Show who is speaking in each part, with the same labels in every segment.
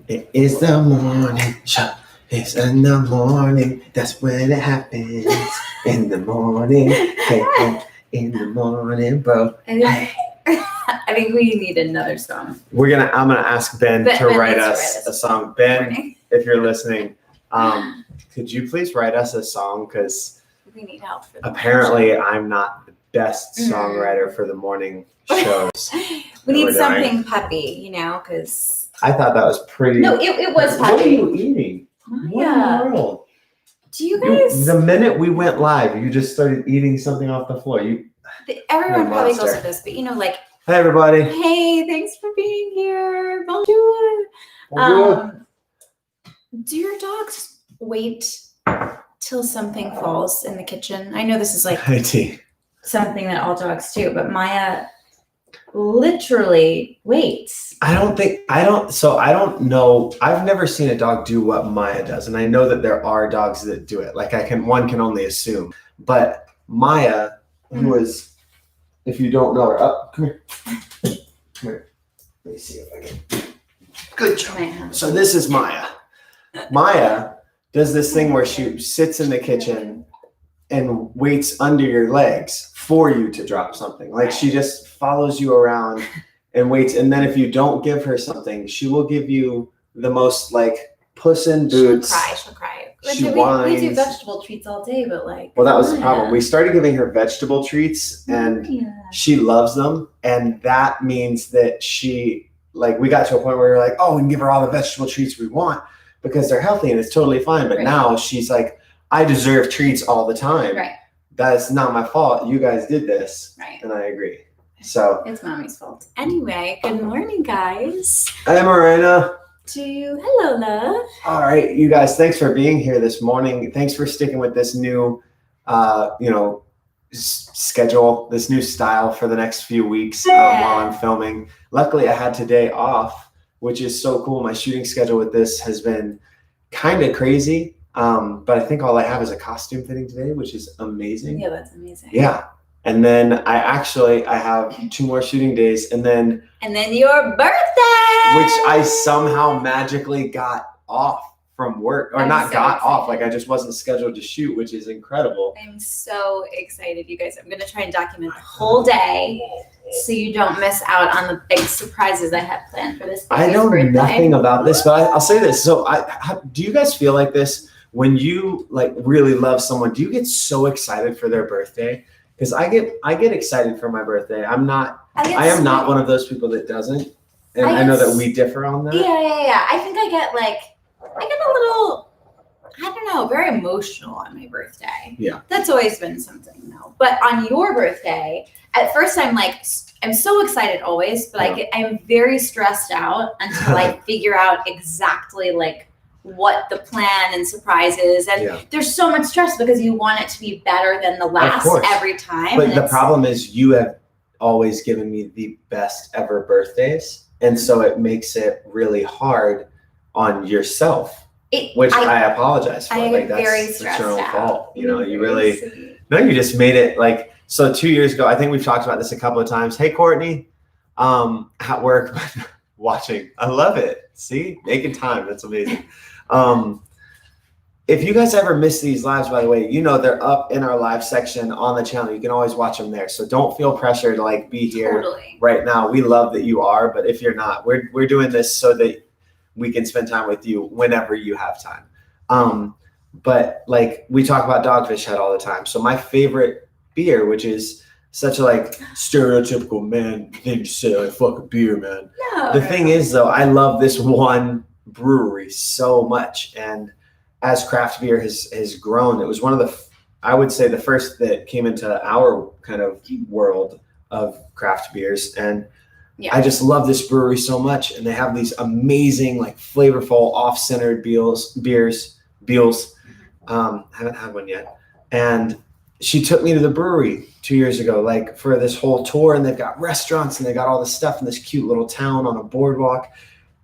Speaker 1: It is the morning show. It's in the morning. That's when it happens. In the morning. Hey, hey, in the morning, bro.
Speaker 2: I think we need another song.
Speaker 1: I'm gonna ask Ben to write us a song. Ben, if you're listening, could you please write us a song? Because
Speaker 2: we need help for
Speaker 1: apparently I'm not the best songwriter for the morning shows.
Speaker 2: We need something peppy, because
Speaker 1: I thought that was pretty.
Speaker 2: No, it was peppy.
Speaker 1: What are you eating? What in the world?
Speaker 2: Do you guys?
Speaker 1: The minute we went live, you just started eating something off the floor.
Speaker 2: Everyone probably goes with this, but
Speaker 1: Hey everybody.
Speaker 2: Hey, thanks for being here. Bonjour. Do your dogs wait till something falls in the kitchen? I know this is like something that all dogs do, but Maya literally waits. I don't know. I've never seen a dog do what Maya does, and I know that there are dogs that do it. Like one can only assume. But Maya, who is, if you don't know her, come here. Come here. Let me see if I can. Good job. So this is Maya. Maya does this thing where she sits in the kitchen and waits under your legs for you to drop something. Like she just follows you around and waits. And then if you don't give her something, she will give you the most like Puss in Boots. She'll cry.
Speaker 1: She whines.
Speaker 2: We do vegetable treats all day, but
Speaker 1: well, that was the problem. We started giving her vegetable treats and she loves them. And that means that we got to a point where we were like, oh, we can give her all the vegetable treats we want because they're healthy and it's totally fine. But now she's like, I deserve treats all the time.
Speaker 2: Right.
Speaker 1: That's not my fault. You guys did this.
Speaker 2: Right.
Speaker 1: And I agree. So
Speaker 2: it's mommy's fault. Anyway, good morning, guys.
Speaker 1: Hi, Morena.
Speaker 2: Hello, love.
Speaker 1: All right, you guys, thanks for being here this morning. Thanks for sticking with this new, schedule, this new style for the next few weeks while I'm filming. Luckily, I had today off, which is so cool. My shooting schedule with this has been kind of crazy, but I think all I have is a costume fitting today, which is amazing.
Speaker 2: Yeah, that's amazing.
Speaker 1: Yeah. And then I have 2 more shooting days and then
Speaker 2: your birthday,
Speaker 1: which I somehow magically got off from work or off. Like I just wasn't scheduled to shoot, which is incredible.
Speaker 2: I'm so excited, you guys. I'm going to try and document the whole day so you don't miss out on the big surprises I have planned for this.
Speaker 1: I know nothing about this, but I'll say this. So do you guys feel like this when you like really love someone? Do you get so excited for their birthday? Because I get excited for my birthday. I am not one of those people that doesn't. And I know that we differ on that.
Speaker 2: Yeah. I think I get a little, I don't know, very emotional on my birthday.
Speaker 1: Yeah.
Speaker 2: That's always been something though. But on your birthday, at first I'm so excited always, but I'm very stressed out until I figure out exactly what the plan and surprise is. And there's so much stress because you want it to be better than the last every time.
Speaker 1: But the problem is you have always given me the best ever birthdays. And so it makes it really hard on yourself, which I apologize for.
Speaker 2: I get very stressed
Speaker 1: your own
Speaker 2: out.
Speaker 1: fault. You really, you just made it so 2 years ago, I think we've talked about this a couple of times. Hey, Courtney, at work, watching. I love it. See, making time. That's amazing. If you guys ever miss these lives, by the way, they're up in our live section on the channel. You can always watch them there. So don't feel pressure to be here right now. We love that you are, but if you're not, we're doing this so that we can spend time with you whenever you have time. But we talk about Dogfish Head all the time. So my favorite beer, which is such a stereotypical man thing to say, fuck a beer, man.
Speaker 2: No,
Speaker 1: the thing is though, I love this one brewery so much, and as craft beer has grown, it was one of I would say the first that came into our kind of world of craft beers, and I just love this brewery so much, and they have these amazing flavorful off-centered beers. Haven't had one yet, and she took me to the brewery 2 years ago for this whole tour, and they've got restaurants and they got all this stuff in this cute little town on a boardwalk.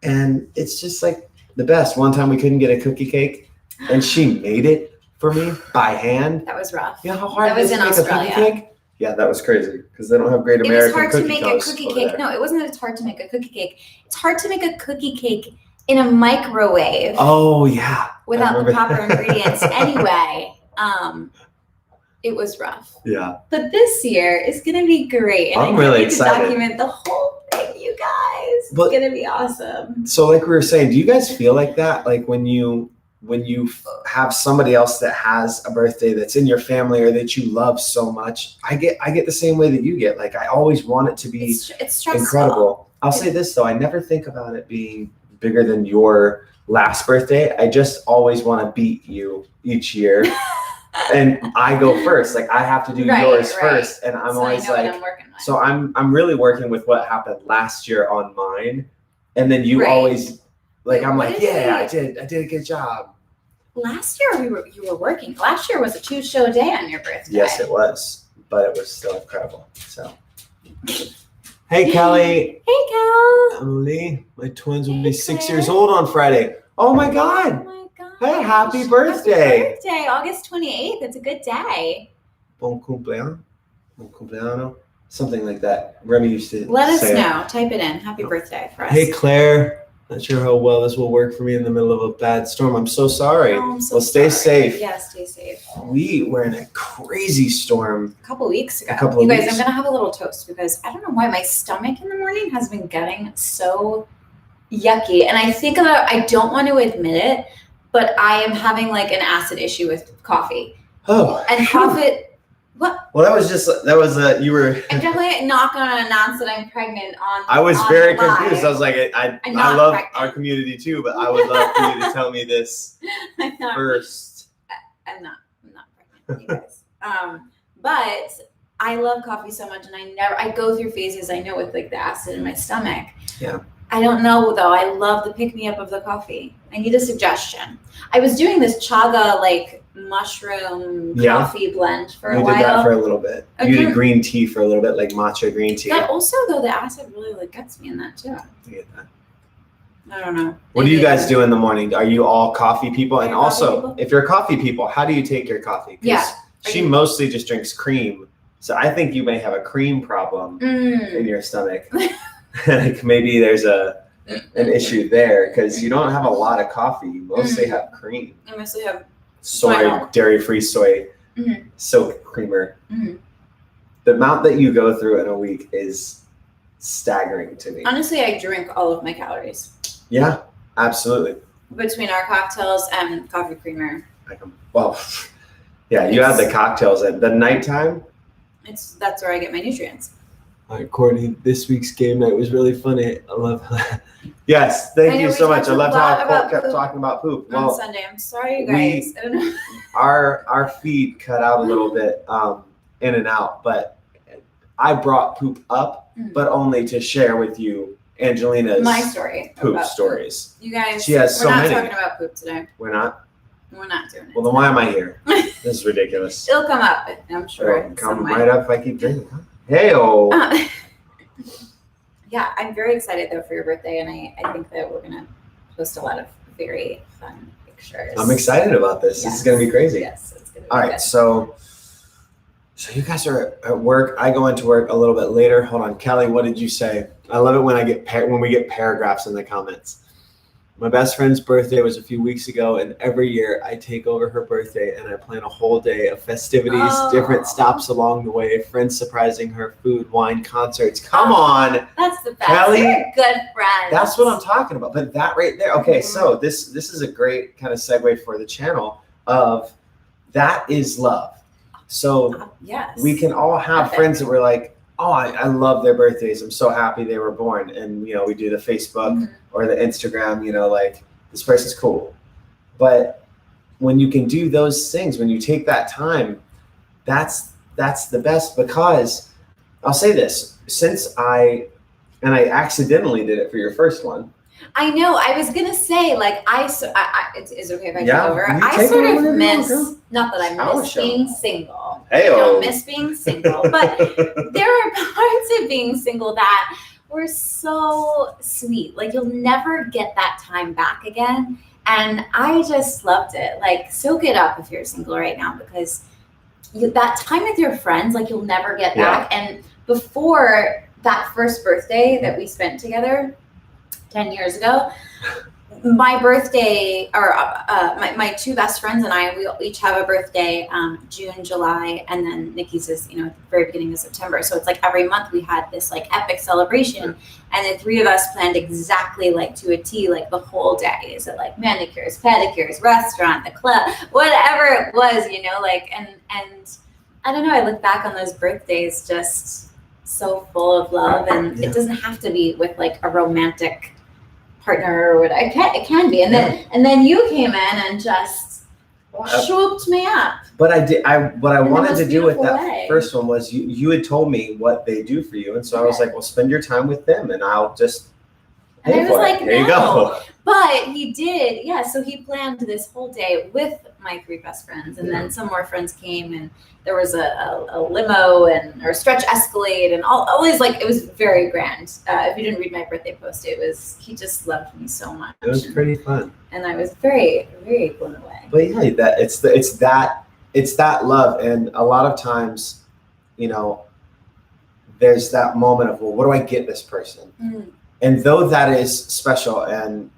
Speaker 1: And it's just the best. One time we couldn't get a cookie cake, and she made it for me by hand.
Speaker 2: That was rough.
Speaker 1: You know how hard
Speaker 2: that was in Australia.
Speaker 1: A cookie cake? Yeah, that was crazy because they don't have great American cookie.
Speaker 2: It was hard to make a cookie cake. No, it wasn't that it's hard to make a cookie cake. It's hard to make a cookie cake
Speaker 3: in a microwave.
Speaker 2: Oh yeah.
Speaker 3: Without the proper ingredients anyway. It was rough.
Speaker 2: Yeah.
Speaker 3: But this year is gonna be great. And
Speaker 2: I'm really excited
Speaker 3: to document the whole thing, you guys. It's gonna be awesome.
Speaker 2: So like we were saying, do you guys feel like that? Like when you have somebody else that has a birthday that's in your family or that you love so much, I get the same way that you get. Like I always want it to be
Speaker 3: it's stressful.
Speaker 2: Incredible. I'll say this though, I never think about it being bigger than your last birthday. I just always want to beat you each year. And I go first. Like I have to do yours first. And I'm always like, so I'm really working with what happened last year on mine. And then you always like, I'm like, yeah, I did a good job.
Speaker 3: Last year you were working. Last year was a 2-show day on your birthday.
Speaker 2: Yes, it was, but it was still incredible. So, hey Kelly.
Speaker 3: Hey Cal.
Speaker 2: Emily, my twins will be 6 years old on Friday. Oh my God.
Speaker 3: Oh my God.
Speaker 2: Hey, happy birthday.
Speaker 3: Happy birthday, August 28th. It's a good day.
Speaker 2: Bon cumpleaños. Bon cumpleaños. Something like that. Remy used to
Speaker 3: Let us
Speaker 2: say
Speaker 3: know. Type it in. Happy birthday for us.
Speaker 2: Hey Claire. Not sure how well this will work for me in the middle of a bad storm. I'm so sorry.
Speaker 3: Oh, I'm so
Speaker 2: well, stay
Speaker 3: sorry.
Speaker 2: safe.
Speaker 3: Yeah, stay safe.
Speaker 2: We were in a crazy storm
Speaker 3: A couple weeks ago.
Speaker 2: You
Speaker 3: guys, I'm going to have a little toast because I don't know why my stomach in the morning has been getting so yucky. And I think I don't want to admit it, but I am having like an acid issue with coffee.
Speaker 2: Oh.
Speaker 3: And coffee... What?
Speaker 2: Well, you were.
Speaker 3: I'm definitely not going to announce that I'm pregnant on.
Speaker 2: I was very confused. I was like, I love
Speaker 3: pregnant.
Speaker 2: our community too, but I would love for you to tell me this first.
Speaker 3: I'm not pregnant, you guys. But I love coffee so much, and I go through phases. I know with like the acid in my stomach.
Speaker 2: Yeah.
Speaker 3: I don't know though. I love the pick me up of the coffee. I need a suggestion. I was doing this chaga like mushroom coffee blend for a while.
Speaker 2: You did that for a little bit.
Speaker 3: Okay.
Speaker 2: You did green tea for a little bit, like matcha green tea.
Speaker 3: That also though, the acid really like gets me in that too.
Speaker 2: I get that.
Speaker 3: I don't know.
Speaker 2: What do you guys do in the morning? Are you all coffee people? And also,
Speaker 3: people?
Speaker 2: if you're coffee people, how do you take your coffee?
Speaker 3: Yeah.
Speaker 2: She mostly just drinks cream. So I think you may have a cream problem in your stomach. Like maybe there's an issue there because you don't have a lot of coffee. You mostly have cream.
Speaker 3: I mostly have
Speaker 2: soy, dairy-free soy, silk creamer. The amount that you go through in a week is staggering to me.
Speaker 3: Honestly, I drink all of my calories.
Speaker 2: Yeah, absolutely.
Speaker 3: Between our cocktails and coffee creamer.
Speaker 2: You have the cocktails at the nighttime.
Speaker 3: That's where I get my nutrients.
Speaker 2: All right, Courtney, this week's game night was really funny. I love Yes, thank you so much. I loved how Colt kept talking about poop.
Speaker 3: On Sunday. I'm sorry, you guys. I don't know.
Speaker 2: Our feed cut out a little bit in and out, but I brought poop up, but only to share with you Angelina's poop stories.
Speaker 3: You guys,
Speaker 2: she has so many.
Speaker 3: We're not talking about poop today.
Speaker 2: We're not?
Speaker 3: We're not doing it.
Speaker 2: Well, then why am I here? This is ridiculous.
Speaker 3: It'll come up, I'm sure.
Speaker 2: It'll come right up if I keep drinking. Hey-o.
Speaker 3: Yeah, I'm very excited though for your birthday, and I think that we're gonna post a lot of very fun pictures.
Speaker 2: I'm excited about this. Yes. This is gonna be crazy.
Speaker 3: Yes, it's gonna be
Speaker 2: all right. So you guys are at work. I go into work a little bit later. Hold on, Kelly. What did you say? I love it when we get paragraphs in the comments. My best friend's birthday was a few weeks ago, and every year I take over her birthday and I plan a whole day of festivities, different stops along the way, friends surprising her, food, wine, concerts. Come on.
Speaker 3: That's the best.
Speaker 2: Kelly,
Speaker 3: you're a good friend.
Speaker 2: That's what I'm talking about. But that right there. Okay, so this is a great kind of segue for the channel of that is love. So
Speaker 3: yes,
Speaker 2: we can all have friends that we're like, oh, I love their birthdays. I'm so happy they were born. And, we do the Facebook or the Instagram, like this person's cool. But when you can do those things, when you take that time, that's the best, because I'll say this, since I accidentally did it for your first one.
Speaker 3: I know. I was going to say, like, it's okay if I take over.
Speaker 2: I
Speaker 3: sort of miss, not that I miss being single.
Speaker 2: Hey-o.
Speaker 3: I don't miss being single, but there are parts of being single that were so sweet. Like, you'll never get that time back again. And I just loved it. Like, soak it up if you're single right now, because that time with your friends, like, you'll never get back. And before that first birthday that we spent together 10 years ago, my birthday, or my two best friends and I, we each have a birthday, June, July, and then Nikki's is, at the very beginning of September. So it's like every month we had this like epic celebration, and the three of us planned exactly like to a T, like the whole day. Is it like manicures, pedicures, restaurant, the club, whatever it was, like, and I don't know, I look back on those birthdays just so full of love, and it doesn't have to be with like a romantic partner or whatever. It can be, and then you came in and just swooped me up.
Speaker 2: But what I wanted to do with that
Speaker 3: way.
Speaker 2: first one was you had told me what they do for you, and so I was like, well, spend your time with them, and I'll just pay
Speaker 3: and I was
Speaker 2: for
Speaker 3: like,
Speaker 2: it. There you go.
Speaker 3: But he did, so he planned this whole day with my three best friends, and then some more friends came, and there was a limo or a stretch Escalade, and always like, it was very grand. If you didn't read my birthday post, he just loved me so much.
Speaker 2: It was pretty fun,
Speaker 3: and I was very, very blown away.
Speaker 2: But yeah, it's that love, and a lot of times, there's that moment of, well, what do I get this person? Mm. And though that is special, and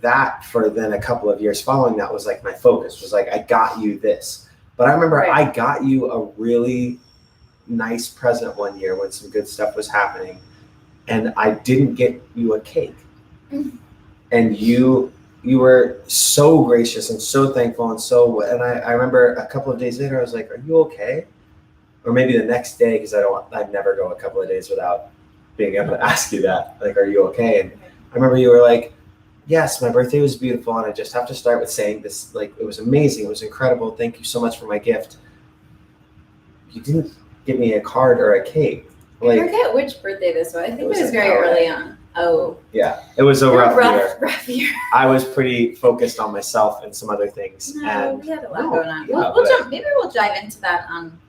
Speaker 2: that for then a couple of years following that was like my focus, was like, I got you this. But I remember I got you a really nice present one year when some good stuff was happening, and I didn't get you a cake. Mm. And you were so gracious and so thankful, and I remember a couple of days later I was like, are you okay? Or maybe the next day, because I never go a couple of days without being able to ask you that, like, are you okay? And I remember you were like, yes, my birthday was beautiful, and I just have to start with saying this, like, it was amazing, it was incredible, thank you so much for my gift. You didn't give me a card or a cake.
Speaker 3: Like, I forget which birthday this was. I think it was very early on. Oh.
Speaker 2: Yeah, it was a
Speaker 3: rough year.
Speaker 2: I was pretty focused on myself and some other things.
Speaker 3: No, we had a lot going on. Yeah, maybe we'll dive into that on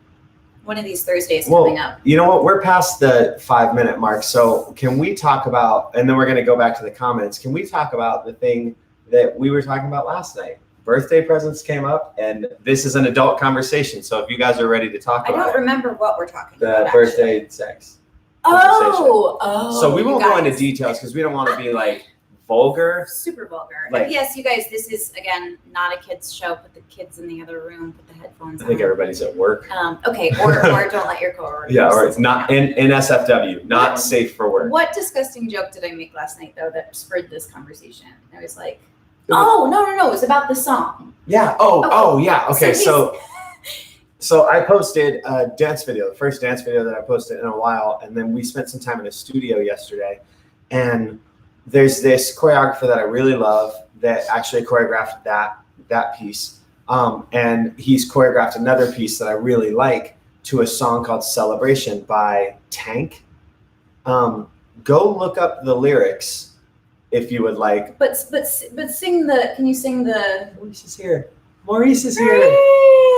Speaker 3: one of these Thursdays coming up.
Speaker 2: You know what? We're past the 5-minute mark. So can we talk about, and then we're going to go back to the comments. Can we talk about the thing that we were talking about last night? Birthday presents came up, and this is an adult conversation. So if you guys are ready to talk about it.
Speaker 3: I don't remember what we're talking about.
Speaker 2: The birthday sex.
Speaker 3: Oh.
Speaker 2: So we won't go into details because we don't want to be like vulgar.
Speaker 3: Super vulgar.
Speaker 2: Like,
Speaker 3: yes, you guys, this is, again, not a kid's show. Put the kids in the other room. Put the headphones on.
Speaker 2: I think everybody's at work.
Speaker 3: Okay, or don't let your coworkers.
Speaker 2: Yeah, or it's not in SFW, not safe for work.
Speaker 3: What disgusting joke did I make last night, though, that spurred this conversation? I was like, oh, no, it was about the song.
Speaker 2: Yeah, yeah, okay, So I posted a dance video, the first dance video that I posted in a while, and then we spent some time in a studio yesterday, and there's this choreographer that I really love that actually choreographed that piece, and he's choreographed another piece that I really like to a song called Celebration by Tank. Go look up the lyrics if you would like.
Speaker 3: But sing can you sing the...
Speaker 2: Maurice is here.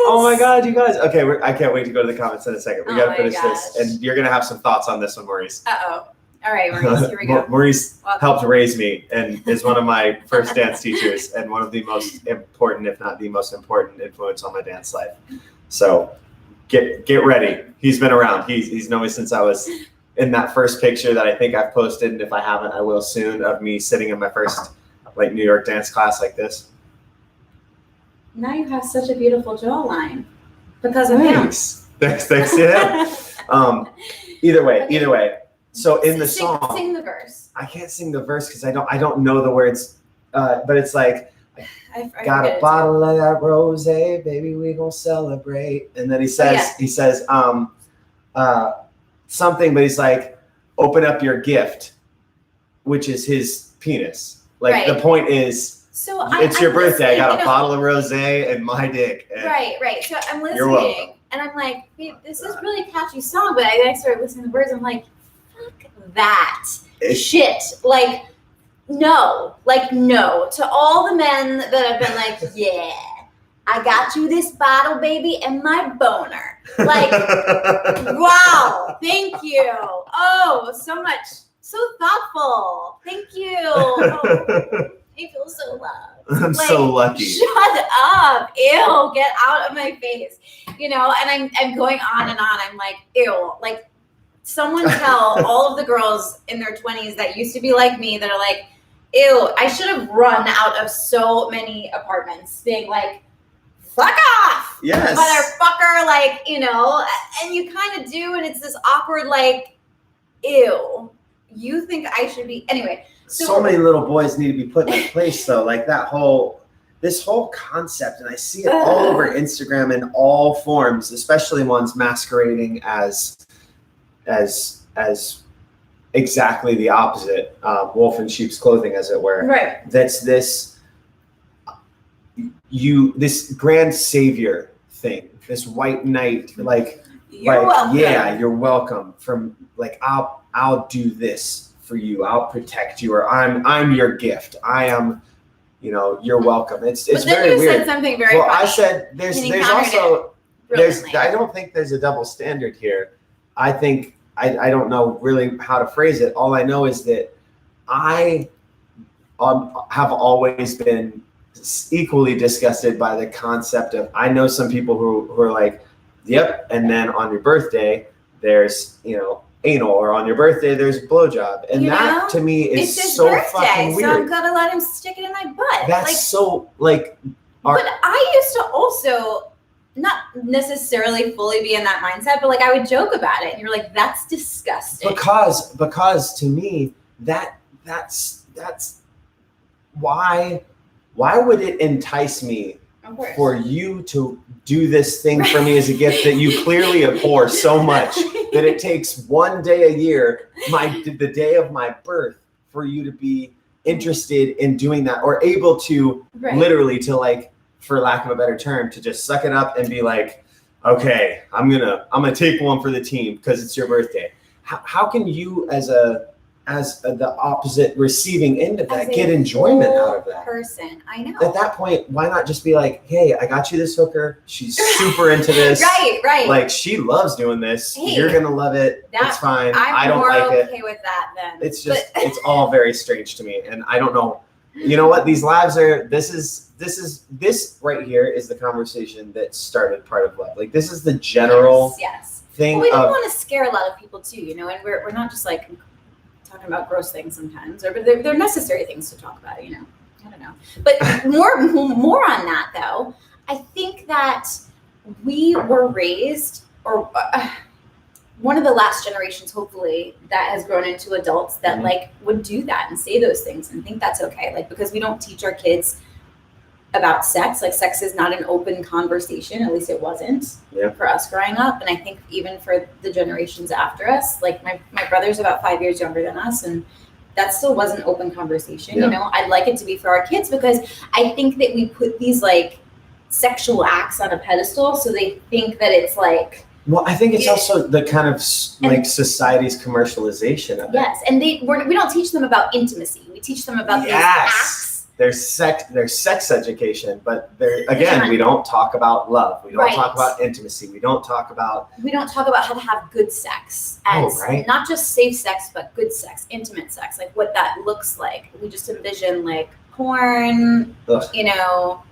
Speaker 2: Oh my God, you guys. Okay, I can't wait to go to the comments in a second. We got to finish this, and you're going to have some thoughts on this one, Maurice.
Speaker 3: Uh-oh. All right, Maurice, here we go.
Speaker 2: Maurice helped raise me and is one of my first dance teachers and one of the most important, if not the most important influence on my dance life. So get ready. He's been around. He's known me since I was in that first picture that I think I've posted, and if I haven't, I will soon, of me sitting in my first like New York dance class like this.
Speaker 3: Now you have such a beautiful jawline because of
Speaker 2: him. Thanks to him. Either way. So in the song,
Speaker 3: sing the verse.
Speaker 2: I can't sing the verse because I don't know the words. But it's like, I got a bottle of that rosé, baby, we gonna celebrate. And then he says something, but he's like, open up your gift, which is his penis. Like the point is,
Speaker 3: so
Speaker 2: it's your birthday. I got a bottle of rosé and my dick. And
Speaker 3: right. So I'm listening, and I'm like, babe, this is really a catchy song. But I started listening to the words. I'm like, fuck that shit. Like, no. To all the men that have been like, yeah, I got you this bottle, baby, and my boner. Like, wow, thank you. Oh, so much, so thoughtful. Thank you. Oh. I feel so loved.
Speaker 2: I'm so lucky.
Speaker 3: Shut up. Ew. Get out of my face. And I'm going on and on. I'm like, ew. Like, someone tell all of the girls in their 20s that used to be like me that are like, ew, I should have run out of so many apartments being like, fuck off,
Speaker 2: Yes.
Speaker 3: motherfucker, like, you know, and you kind of do, and it's this awkward, like, ew, you think I should be, anyway.
Speaker 2: So many little boys need to be put in place though, like this whole concept, and I see it all over Instagram in all forms, especially ones masquerading as exactly the opposite, wolf in sheep's clothing, as it were.
Speaker 3: Right.
Speaker 2: That's this grand savior thing, this white knight, like
Speaker 3: You're welcome.
Speaker 2: Yeah, you're welcome. From like, I'll do this for you. I'll protect you, or I'm your gift. I am. You know, you're welcome. It's
Speaker 3: but then
Speaker 2: very
Speaker 3: you
Speaker 2: weird.
Speaker 3: said something very
Speaker 2: well,
Speaker 3: funny.
Speaker 2: I said there's also I don't think there's a double standard here. I think I don't know really how to phrase it. All I know is that I have always been equally disgusted by the concept of, I know some people who are like, yep, and then on your birthday there's, you know, anal, or on your birthday there's a blowjob, and
Speaker 3: you
Speaker 2: that
Speaker 3: know?
Speaker 2: to me is
Speaker 3: it's his
Speaker 2: so
Speaker 3: birthday,
Speaker 2: fucking weird.
Speaker 3: so I'm gonna let him stick it in my butt.
Speaker 2: That's
Speaker 3: like,
Speaker 2: so like.
Speaker 3: But I used to also not necessarily fully be in that mindset, but like I would joke about it, and you're like, "That's disgusting."
Speaker 2: Because to me that's why would it entice me for you to do this thing for me as a gift that you clearly abhor so much that it takes one day a year, the day of my birth, for you to be interested in doing that, or able to literally to, like, for lack of a better term, to just suck it up and be like, okay, I'm gonna take one for the team because it's your birthday. How can you as the opposite receiving end of that get enjoyment out of that
Speaker 3: person? I know.
Speaker 2: At that point, why not just be like, hey, I got you this hooker. She's super into this.
Speaker 3: Right.
Speaker 2: Like, she loves doing this.
Speaker 3: Hey,
Speaker 2: you're gonna love it. It's fine. I don't like it.
Speaker 3: I'm okay with that then.
Speaker 2: It's just it's all very strange to me, and I don't know. You know what? These lives are. This right here is the conversation that started part of love. Like, this is the general thing.
Speaker 3: Well, we don't want to scare a lot of people too, you know, and we're not just like talking about gross things sometimes, or but they're necessary things to talk about, you know. I don't know, but more on that though. I think that we were raised, or one of the last generations, hopefully, that has grown into adults that like would do that and say those things and think that's okay, like, because we don't teach our kids about sex. Like, sex is not an open conversation, at least it wasn't for us growing up, and I think even for the generations after us, like my brother's about 5 years younger than us, and that still wasn't open conversation. You know, I'd like it to be for our kids, because I think that we put these like sexual acts on a pedestal, so they think that it's like,
Speaker 2: well, I think it's also the kind of like society's commercialization of it.
Speaker 3: Yes, and we don't teach them about intimacy. We teach them about these acts.
Speaker 2: There's sex education, but we don't talk about love. We don't talk about intimacy. We don't talk about
Speaker 3: how to have good sex, as not just safe sex, but good sex, intimate sex, like what that looks like. We just envision like porn, you know.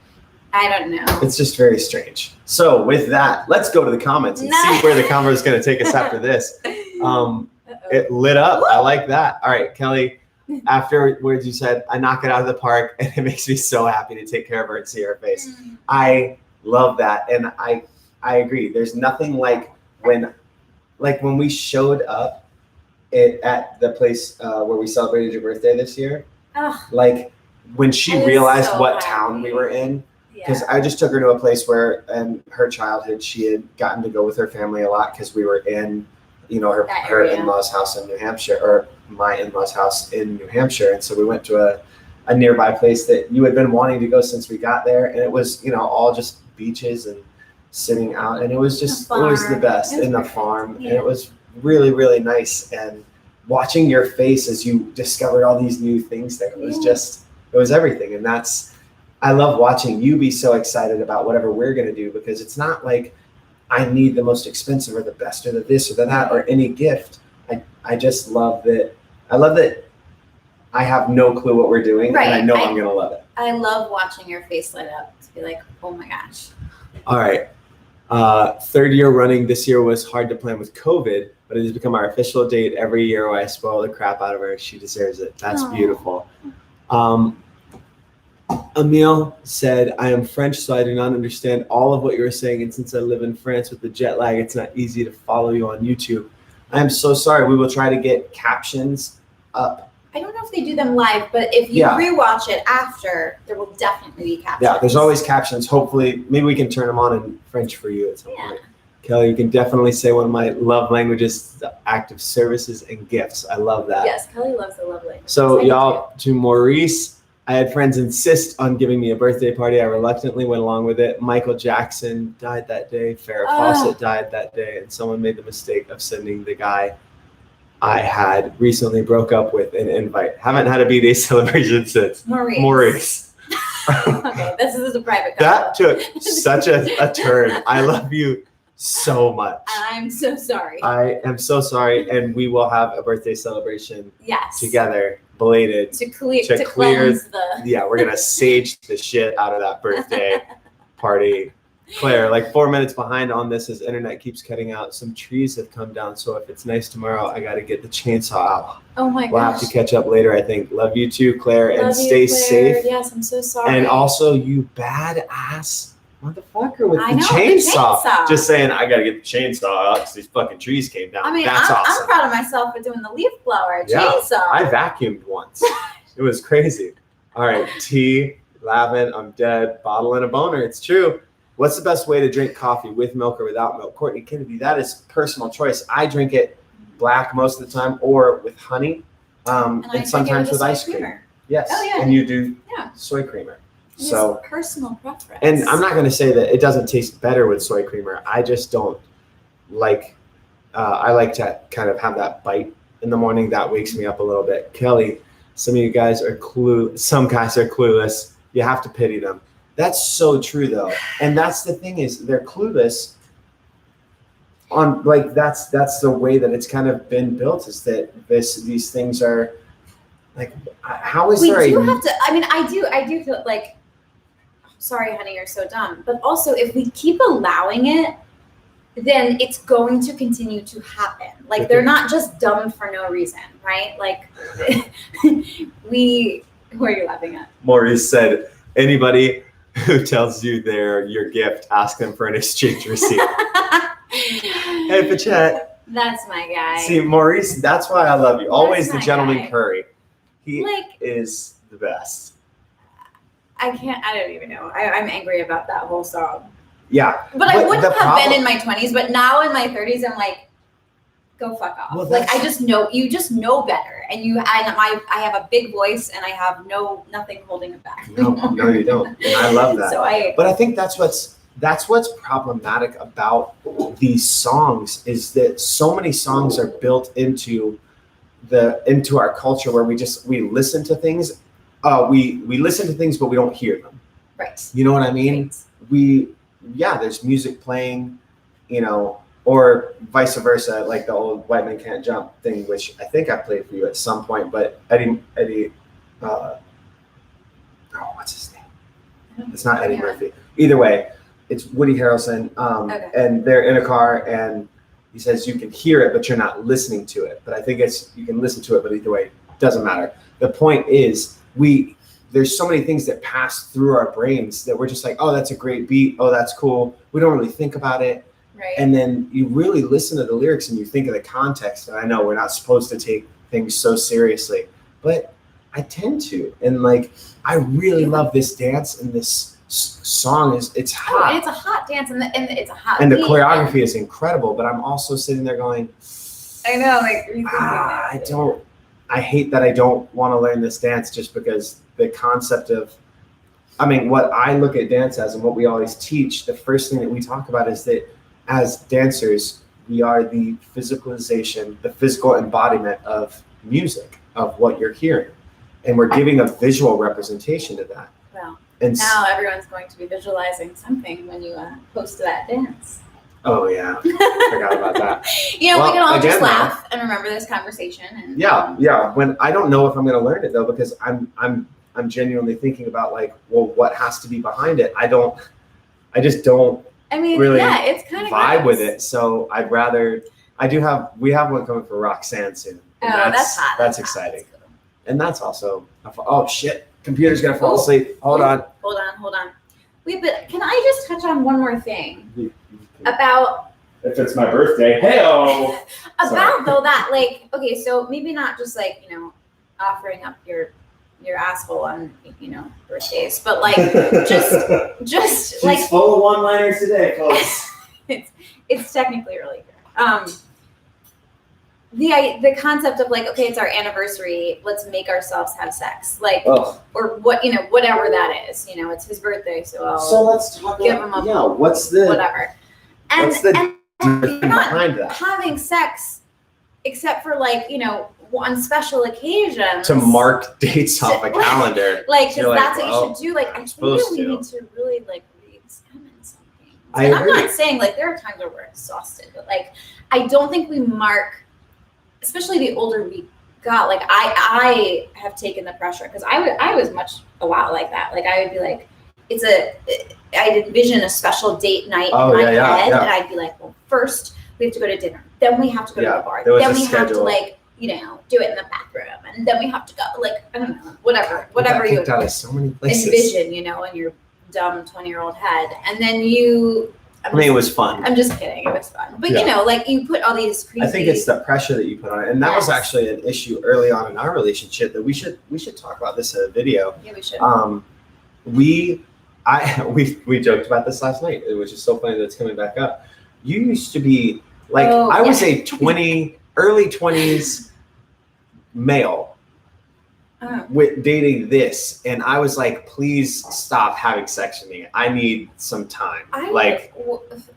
Speaker 3: I don't know. It's
Speaker 2: just very strange. So with that, let's go to the comments and see where the convo is going to take us after this. It lit up. I like that. All right, Kelly. Afterwards, you said, I knock it out of the park, and it makes me so happy to take care of her and see her face. I love that, and I agree. There's nothing like when we showed up at the place where we celebrated your birthday this year. Like, when she realized what town we were in. Because I just took her to a place where, in her childhood, she had gotten to go with her family a lot, because we were in, you know, her in-laws' house in New Hampshire, or my in-laws' house in New Hampshire. And so we went to a nearby place that you had been wanting to go since we got there. And it was, you know, all just beaches and sitting out. And it was just, it was the best in the farm. And it was really, really nice. And watching your face as you discovered all these new things there, it was just, it was everything. And I love watching you be so excited about whatever we're going to do, because it's not like I need the most expensive or the best or the this or the that or any gift. I just love that. I love that I have no clue what we're doing, and I know I'm going to love it.
Speaker 3: I love watching your face light up to be like, oh my gosh.
Speaker 2: All right. Third year running. This year was hard to plan with COVID, but it has become our official date every year where I spoil the crap out of her. She deserves it. That's beautiful. Emil said, I am French, so I do not understand all of what you're saying. And since I live in France with the jet lag, it's not easy to follow you on YouTube. I am so sorry. We will try to get captions up.
Speaker 3: I don't know if they do them live, but if you rewatch it after, there will definitely be captions.
Speaker 2: Yeah, there's always captions. Hopefully, maybe we can turn them on in French for you at some point. Kelly, you can definitely say one of my love languages, the act of services and gifts. I love that.
Speaker 3: Yes, Kelly loves the love language.
Speaker 2: So y'all, to Maurice, I had friends insist on giving me a birthday party. I reluctantly went along with it. Michael Jackson died that day. Farrah Fawcett died that day. And someone made the mistake of sending the guy I had recently broke up with an invite. Haven't had a B-Day celebration since.
Speaker 3: Maurice. Okay, this is a private
Speaker 2: That took such a turn. I love you so much.
Speaker 3: I'm so sorry.
Speaker 2: I am so sorry. And we will have a birthday celebration together. Belated
Speaker 3: to cleanse the
Speaker 2: we're gonna sage the shit out of that birthday party. Claire, like 4 minutes behind on this as internet keeps cutting out. Some trees have come down, so if it's nice tomorrow, I gotta get the chainsaw out.
Speaker 3: Oh my gosh.
Speaker 2: We'll have to catch up later, I think. Love you too, Claire, and stay safe.
Speaker 3: Yes, I'm so sorry.
Speaker 2: And also, you badass motherfucker with the chainsaw. Just saying, I gotta get the chainsaw out because these fucking trees came down.
Speaker 3: I mean,
Speaker 2: that's awesome.
Speaker 3: I'm proud of myself for doing the leaf blower chainsaw.
Speaker 2: I vacuumed once. It was crazy. All right, T, Lavin, I'm dead. Bottle and a boner. It's true. What's the best way to drink coffee, with milk or without milk? Courtney Kennedy, that is personal choice. I drink it black most of the time or with honey, and sometimes with ice cream. Yes, and you do soy creamer. So
Speaker 3: personal preference.
Speaker 2: And I'm not going to say that it doesn't taste better with soy creamer. I just don't like. I like to kind of have that bite in the morning. That wakes me up a little bit. Kelly, some of you guys are Some guys are clueless. You have to pity them. That's so true, though. And that's the thing is they're clueless. On that's the way that it's kind of been built. Is that these things are like how is there?
Speaker 3: We do have to. I mean, I do feel like. Sorry, honey, you're so dumb. But also, if we keep allowing it, then it's going to continue to happen. Like, they're not just dumb for no reason, right? Like, who are you laughing at?
Speaker 2: Maurice said, anybody who tells you they're your gift, ask them for an exchange receipt. Hey, Pachette.
Speaker 3: That's my guy.
Speaker 2: See, Maurice, that's why I love you. Always the gentleman Curry. He is the best.
Speaker 3: I don't even know. I'm angry about that whole song.
Speaker 2: Yeah.
Speaker 3: But I wouldn't have been in my 20s, but now in my 30s, I'm like, go fuck off. Well, like, you just know better. And I have a big voice and I have nothing holding it back.
Speaker 2: No, you don't. And I love that. But I think that's what's problematic about these songs is that so many songs are built into our culture where we listen to things. We listen to things, but we don't hear them.
Speaker 3: Right.
Speaker 2: You know what I mean? Right. There's music playing, or vice versa, like the old White Man Can't Jump thing, which I think I played for you at some point, but Eddie, what's his name? It's not Eddie Murphy. Either way, it's Woody Harrelson, and they're in a car, and he says you can hear it, but you're not listening to it. But I think you can listen to it, but either way, it doesn't matter. The point is, there's so many things that pass through our brains that we're just like, oh, that's a great beat. Oh, that's cool. We don't really think about it.
Speaker 3: Right.
Speaker 2: And then you really listen to the lyrics and you think of the context. And I know we're not supposed to take things so seriously, but I tend to. And I really love this dance and this song it's hot.
Speaker 3: And it's a hot dance and it's a hot
Speaker 2: and the choreography is incredible, but I'm also sitting there going,
Speaker 3: I know,
Speaker 2: I hate that I don't want to learn this dance just because the concept of, what I look at dance as and what we always teach, the first thing that we talk about is that as dancers, we are the physicalization, the physical embodiment of music, of what you're hearing. And we're giving a visual representation to that.
Speaker 3: Well, and now everyone's going to be visualizing something when you post that dance.
Speaker 2: Oh yeah, forgot about that.
Speaker 3: We can all just laugh and remember this conversation. And,
Speaker 2: When I don't know if I'm going to learn it though, because I'm genuinely thinking about what has to be behind it. I just don't. Really
Speaker 3: it's kind of
Speaker 2: vibe
Speaker 3: gross.
Speaker 2: with it. So I'd rather. We have one coming for Roxanne soon.
Speaker 3: Oh, that's hot.
Speaker 2: That's exciting.
Speaker 1: And that's also, oh shit, computer's gonna fall asleep. Hold on.
Speaker 3: Hold on. Wait, but can I just touch on one more thing about
Speaker 1: If it's my birthday, hey-oh.
Speaker 3: about though that like, okay, so maybe not just like, you know, offering up your asshole on, you know, birthdays, but like just
Speaker 1: She's
Speaker 3: like
Speaker 1: full of one-liners today, folks.
Speaker 3: it's technically really good. The concept of like, okay, it's our anniversary, let's make ourselves have sex, like,
Speaker 1: Ugh.
Speaker 3: or what, you know, whatever that is, you know, it's his birthday, so
Speaker 1: So let's talk
Speaker 3: give
Speaker 1: about,
Speaker 3: him a
Speaker 1: what's the
Speaker 3: whatever. And
Speaker 1: what's the
Speaker 3: and
Speaker 1: thing
Speaker 3: you're not
Speaker 1: behind that?
Speaker 3: having sex except for like, you know, on special occasions
Speaker 1: To mark dates off a calendar.
Speaker 3: like, because
Speaker 1: You're like,
Speaker 3: that's
Speaker 1: well,
Speaker 3: what you should do. Like, I think
Speaker 1: supposed
Speaker 3: that we
Speaker 1: to.
Speaker 3: need to really like re-examine something.
Speaker 1: I
Speaker 3: And I'm
Speaker 1: agree.
Speaker 3: not saying like there are times where we're exhausted, but like I don't think we mark, especially the older we got. Like I have taken the pressure because I was much a lot like that. Like I would be like, I'd envision a special date night in my head, and I'd be like, well, first we have to go to dinner, then we have to go to the bar,
Speaker 1: there was
Speaker 3: then
Speaker 1: a
Speaker 3: we have to
Speaker 1: schedule.
Speaker 3: like, you know, do it in the bathroom, and then we have to go like, I don't know, whatever you
Speaker 1: Kicked out of so many places.
Speaker 3: envision, you know, in your dumb 20-year-old head, and then you.
Speaker 1: I mean, it was fun.
Speaker 3: I'm just kidding. It was fun, but
Speaker 1: Yeah.
Speaker 3: you know, like you put all these crazy.
Speaker 1: I think it's the pressure that you put on it, and that was
Speaker 3: Yes.
Speaker 1: actually an issue early on in our relationship that we should talk about this in a video.
Speaker 3: Yeah, we should.
Speaker 1: We joked about this last night, which is so funny that it's coming back up. You used to be like,
Speaker 3: Oh,
Speaker 1: I was
Speaker 3: yeah.
Speaker 1: a early 20s male with dating this, and I was like, please stop having sex with me. I need some time.
Speaker 3: I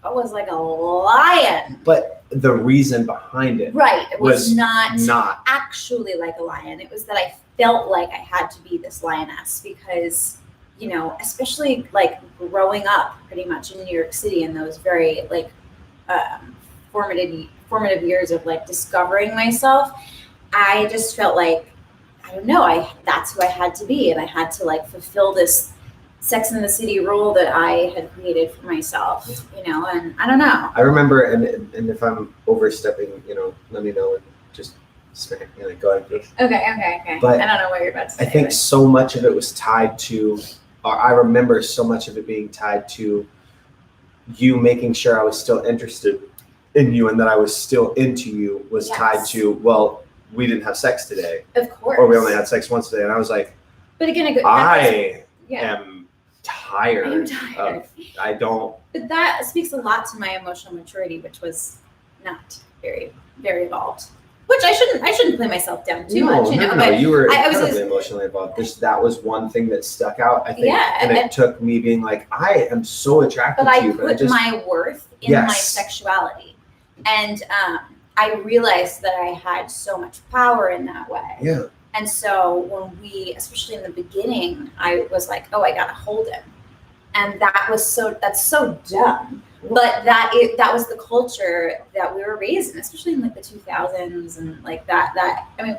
Speaker 3: was like a lion.
Speaker 1: But the reason behind it
Speaker 3: Right. It was not
Speaker 1: not
Speaker 3: actually like a lion. It was that I felt like I had to be this lioness because, you know, especially like growing up pretty much in New York City in those very like formative years of like discovering myself, I just felt like, I don't know, that's who I had to be, and I had to like fulfill this Sex in the City role that I had created for myself, you know, and I don't know.
Speaker 1: I remember, and if I'm overstepping, you know, let me know and just smack me, like, go ahead, please.
Speaker 3: Okay.
Speaker 1: But
Speaker 3: I don't know what you're about to say.
Speaker 1: I think so much of it was tied to, or I remember so much of it being tied to you making sure I was still interested in you and that I was still into you was tied to, well, we didn't have sex today.
Speaker 3: Of course.
Speaker 1: Or we only had sex once today. And I was like,
Speaker 3: But again,
Speaker 1: I
Speaker 3: yeah.
Speaker 1: am tired.
Speaker 3: I'm tired.
Speaker 1: I don't.
Speaker 3: But that speaks a lot to my emotional maturity, which was not very, very evolved. Which I shouldn't play myself down too much, you know.
Speaker 1: No,
Speaker 3: But
Speaker 1: you were
Speaker 3: I was
Speaker 1: incredibly emotionally involved. That was one thing that stuck out, I think.
Speaker 3: Yeah,
Speaker 1: and it took me being like, I am so attracted
Speaker 3: but
Speaker 1: to
Speaker 3: I
Speaker 1: you.
Speaker 3: put my worth in my sexuality. And I realized that I had so much power in that way.
Speaker 1: Yeah.
Speaker 3: And so when we, especially in the beginning, I was like, oh, I gotta hold him. And that's so dumb. But that was the culture that we were raised in, especially in like the 2000s and like that, I mean,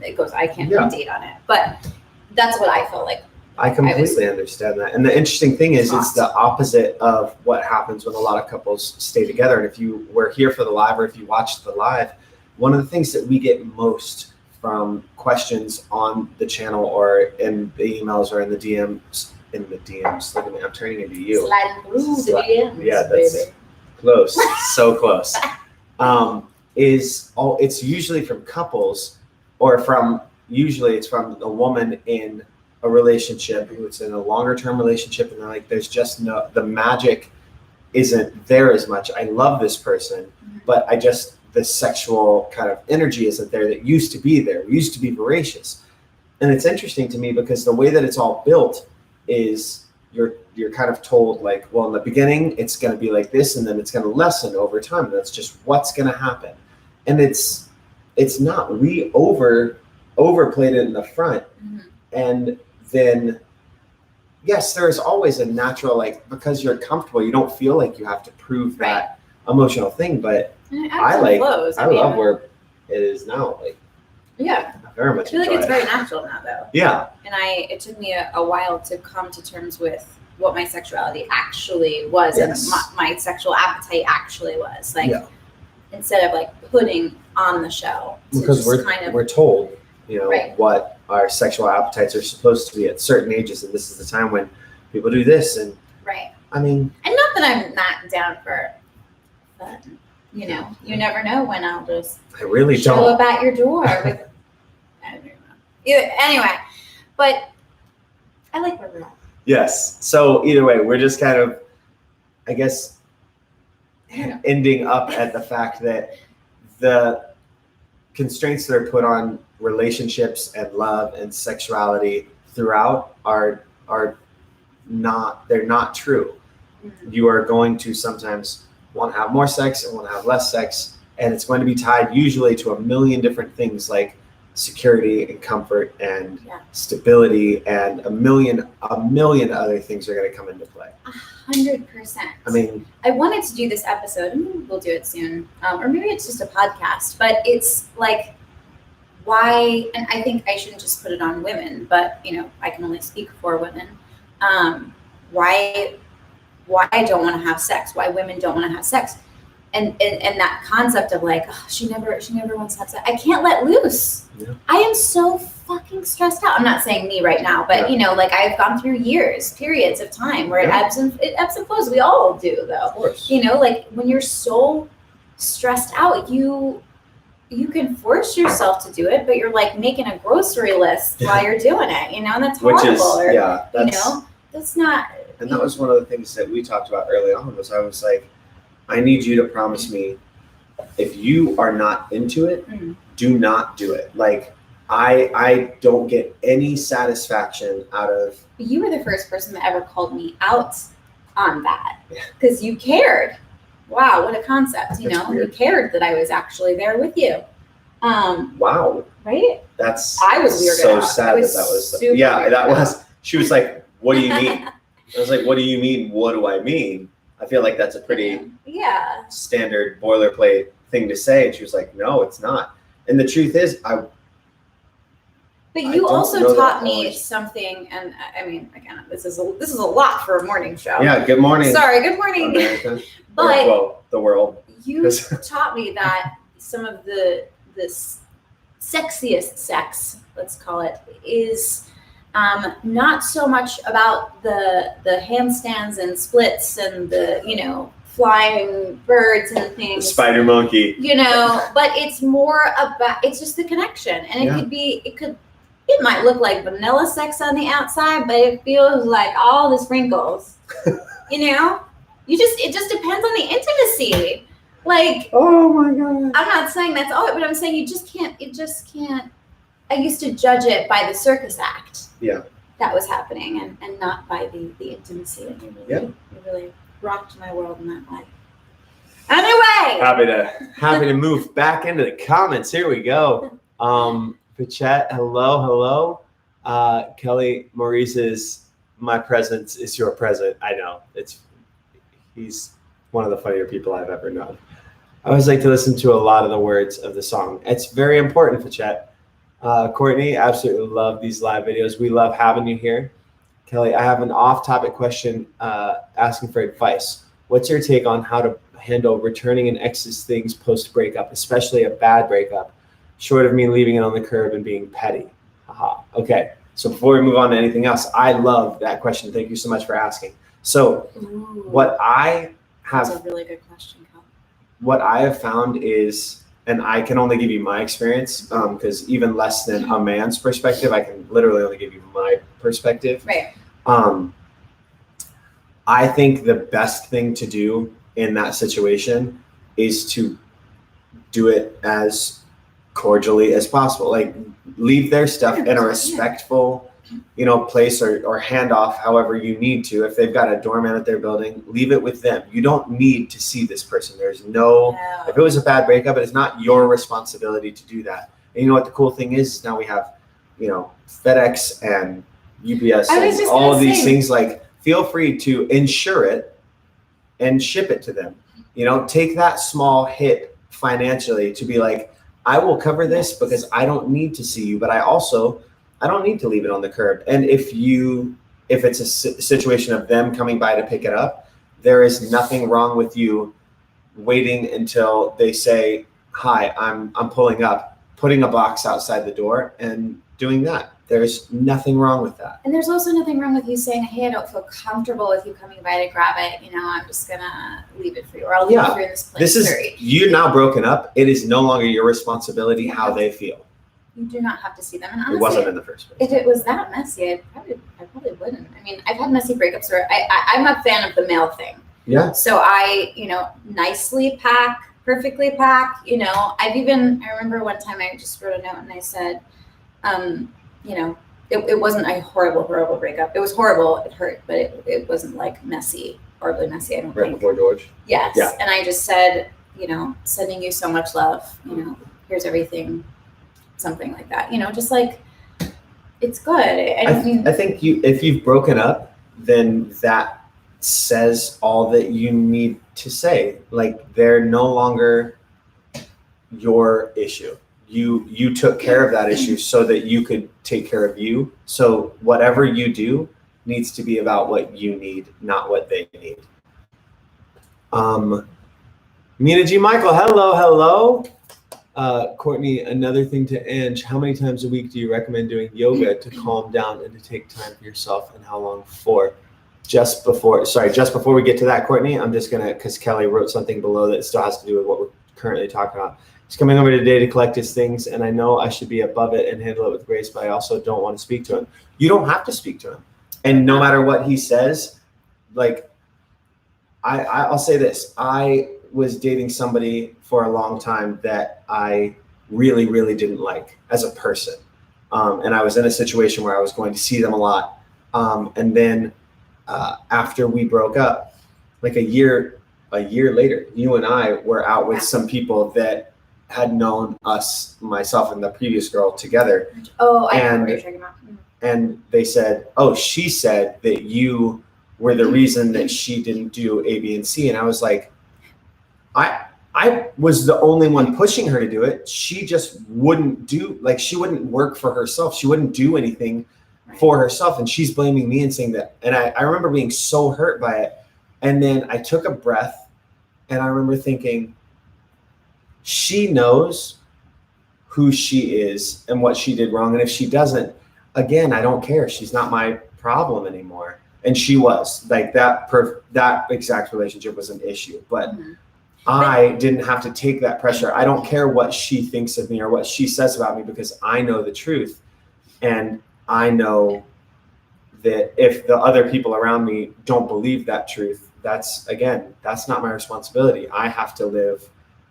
Speaker 3: it goes, I can't date on it, but that's what I felt like.
Speaker 1: I completely understand that. And the interesting thing is it's the opposite of what happens when a lot of couples stay together. And if you were here for the live or if you watched the live, one of the things that we get most from questions on the channel or in the emails or in the DMs, look at me, I'm turning into you.
Speaker 3: Sliding through the DMs,
Speaker 1: yeah, that's
Speaker 3: baby.
Speaker 1: close, so close. It's usually from couples or it's from a woman in a relationship who's in a longer term relationship and they're like, there's just the magic isn't there as much. I love this person, but the sexual kind of energy isn't there that used to be there. We used to be voracious. And it's interesting to me because the way that it's all built is you're kind of told like, well, in the beginning, it's going to be like this, and then it's going to lessen over time. That's just what's going to happen. And it's not, we overplayed it in the front. And then, yes, there is always a natural, like, because you're comfortable, you don't feel like you have to prove that emotional thing. But I love where it is now. Like,
Speaker 3: yeah,
Speaker 1: I very much
Speaker 3: I feel like
Speaker 1: enjoy
Speaker 3: it's
Speaker 1: it.
Speaker 3: very natural now, though.
Speaker 1: Yeah.
Speaker 3: And it took me a while to come to terms with what my sexuality actually was and my sexual appetite actually was. Like, instead of like putting on the show.
Speaker 1: Because we're told, you know, what
Speaker 2: our sexual appetites are supposed to be at certain ages, and this is the time when people do this. And
Speaker 3: right.
Speaker 2: I mean,
Speaker 3: and not that I'm not down for fun. You know, you never know when I'll just
Speaker 2: I really
Speaker 3: show
Speaker 2: don't.
Speaker 3: up at your door with. I don't know. Anyway, but I like where we're at.
Speaker 2: Yes. So either way, we're just kind of, I guess, ending up at the fact that the constraints that are put on relationships and love and sexuality throughout are not, they're not true.
Speaker 3: Mhm.
Speaker 2: You are going to sometimes want to have more sex and want to have less sex, and it's going to be tied usually to a million different things like security and comfort and stability, and a million other things are going to come into play.
Speaker 3: 100%.
Speaker 2: I mean,
Speaker 3: I wanted to do this episode, and maybe we'll do it soon, or maybe it's just a podcast, but it's like, why, and I think I shouldn't just put it on women, but you know, I can only speak for women. Why I don't want to have sex, why women don't want to have sex. And that concept of like, oh, she never wants to have sex. I can't let loose.
Speaker 2: Yeah.
Speaker 3: I am so fucking stressed out. I'm not saying me right now, but you know, like I've gone through periods of time where it ebbs and flows. We all do though.
Speaker 2: Of course.
Speaker 3: You know, like when you're so stressed out, you can force yourself to do it, but you're like making a grocery list while you're doing it, you know, and that's horrible.
Speaker 2: Which is,
Speaker 3: you know, that's not.
Speaker 2: And that was one of the things that we talked about early on, was I was like, I need you to promise me, if you are not into it, do not do it. Like, I don't get any satisfaction out of.
Speaker 3: You were the first person that ever called me out on that, because you cared. Wow, what a concept! You know, you cared that I was actually there with you.
Speaker 2: Wow.
Speaker 3: Right?
Speaker 2: I
Speaker 3: was weirded
Speaker 2: so
Speaker 3: out.
Speaker 2: sad
Speaker 3: I was
Speaker 2: that was.
Speaker 3: super weirded out.
Speaker 2: Was. She was like, "What do you mean?" I was like, "What do you mean? What do I mean?" I feel like that's a pretty standard boilerplate thing to say. And she was like, "No, it's not." And the truth is,
Speaker 3: But you also taught me something, and I mean, again, this is a lot for a morning show.
Speaker 2: Yeah. Good morning.
Speaker 3: Sorry. Good morning.
Speaker 2: America.
Speaker 3: But
Speaker 2: the world.
Speaker 3: You taught me that some of the sexiest sex, let's call it, is not so much about the handstands and splits and the, you know, flying birds and things.
Speaker 2: The spider monkey.
Speaker 3: You know, but it's more about, it's just the connection. And it might look like vanilla sex on the outside, but it feels like all the sprinkles. You know? It just depends on the intimacy. Like,
Speaker 2: oh my God.
Speaker 3: I'm not saying that's all, but I'm saying it just can't. I used to judge it by the circus act.
Speaker 2: Yeah.
Speaker 3: That was happening, and not by the intimacy. And you really rocked my world in that way. Anyway.
Speaker 2: Happy to move back into the comments. Here we go. Pichette, hello. Kelly Maurice's "My presence is your present." I know. He's one of the funnier people I've ever known. I always like to listen to a lot of the words of the song. It's very important, Pichette. Courtney, absolutely love these live videos. We love having you here. Kelly, I have an off-topic question asking for advice. What's your take on how to handle returning an ex's things post-breakup, especially a bad breakup, short of me leaving it on the curb and being petty? Okay, so before we move on to anything else, I love that question. Thank you so much for asking. So what I have...
Speaker 3: That's a really good question, Cal.
Speaker 2: What I have found is, and I can only give you my experience, because even less than a man's perspective, I can literally only give you my perspective.
Speaker 3: Right.
Speaker 2: I think the best thing to do in that situation is to do it as cordially as possible. Like, leave their stuff in a respectful, you know, place, or hand off however you need to. If they've got a doorman at their building, leave it with them. You don't need to see this person. There's no, if it was a bad breakup, it is not your responsibility to do that. And you know what the cool thing is now we have, you know, FedEx and UPS and all of these things. Like, feel free to insure it and ship it to them. You know, take that small hit financially to be like, I will cover this because I don't need to see you, but I don't need to leave it on the curb. And if it's a situation of them coming by to pick it up, there is nothing wrong with you waiting until they say, "Hi, I'm pulling up," putting a box outside the door and doing that. There's nothing wrong with that.
Speaker 3: And there's also nothing wrong with you saying, hey, I don't feel comfortable with you coming by to grab it. I'm just going to leave it for you, or I'll leave it for you in this place.
Speaker 2: This is, you're now broken up. It is no longer your responsibility how they feel.
Speaker 3: You do not have to see them. And honestly,
Speaker 2: it wasn't in the first place.
Speaker 3: If it was that messy, I probably wouldn't. I mean, I've had messy breakups where I'm a fan of the mail thing.
Speaker 2: Yeah.
Speaker 3: So I, nicely pack, perfectly pack, I remember one time I just wrote a note and I said, it wasn't a horrible breakup. It was horrible. It hurt, but it wasn't like messy, horribly messy. I don't think.
Speaker 2: Right before George?
Speaker 3: Yes.
Speaker 2: Yeah.
Speaker 3: And I just said, sending you so much love, here's everything, something like that, just like, it's good.
Speaker 2: I think if you've broken up, then that says all that you need to say. Like, they're no longer your issue. You took care of that issue so that you could take care of you. So whatever you do needs to be about what you need, not what they need. Mina G. Michael, hello. Courtney, another thing to Ange, how many times a week do you recommend doing yoga to calm down and to take time for yourself, and how long for? Just before we get to that, Courtney, I'm just gonna, because Kelly wrote something below that still has to do with what we're currently talking about. He's coming over today to collect his things, and I know I should be above it and handle it with grace, but I also don't want to speak to him. You don't have to speak to him. And no matter what he says, like, I'll say this. I was dating somebody for a long time that I really, really didn't like as a person. And I was in a situation where I was going to see them a lot. And then after we broke up, like a year later, you and I were out with some people that had known us, myself and the previous girl, together.
Speaker 3: Oh, I know what you're talking about.
Speaker 2: And they said, oh, she said that you were the reason that she didn't do A, B, and C. And I was like, I was the only one pushing her to do it. She just wouldn't she wouldn't work for herself. She wouldn't do anything for herself. And she's blaming me and saying that. And I remember being so hurt by it. And then I took a breath and I remember thinking, she knows who she is and what she did wrong. And if she doesn't, again, I don't care. She's not my problem anymore. And she was like that exact relationship was an issue, but I didn't have to take that pressure. I don't care what she thinks of me or what she says about me, because I know the truth. And I know that if the other people around me don't believe that truth, that's not my responsibility. I have to live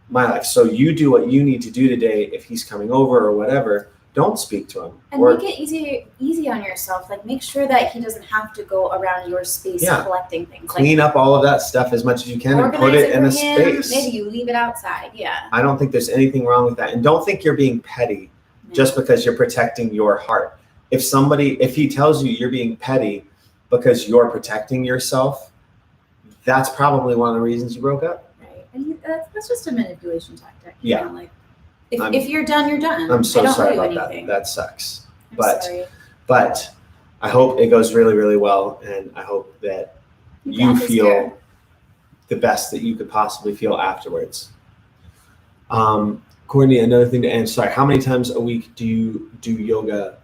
Speaker 2: my life. So you do what you need to do today. If he's coming over or whatever, don't speak to him.
Speaker 3: And make it easy on yourself. Like, make sure that he doesn't have to go around your space collecting things.
Speaker 2: Clean up all of that stuff as much as you can and put it in a space.
Speaker 3: Maybe you leave it outside. Yeah.
Speaker 2: I don't think there's anything wrong with that. And don't think you're being petty just because you're protecting your heart. If he tells you you're being petty because you're protecting yourself, that's probably one of the reasons you broke up.
Speaker 3: Right. And that's just a manipulation tactic.
Speaker 2: Yeah.
Speaker 3: If you're done, you're done.
Speaker 2: I'm so sorry about that. That sucks. But I hope it goes really, really well. And I hope that you feel the best that you could possibly feel afterwards. Courtney, another thing to answer. Sorry, how many times a week do you do yoga,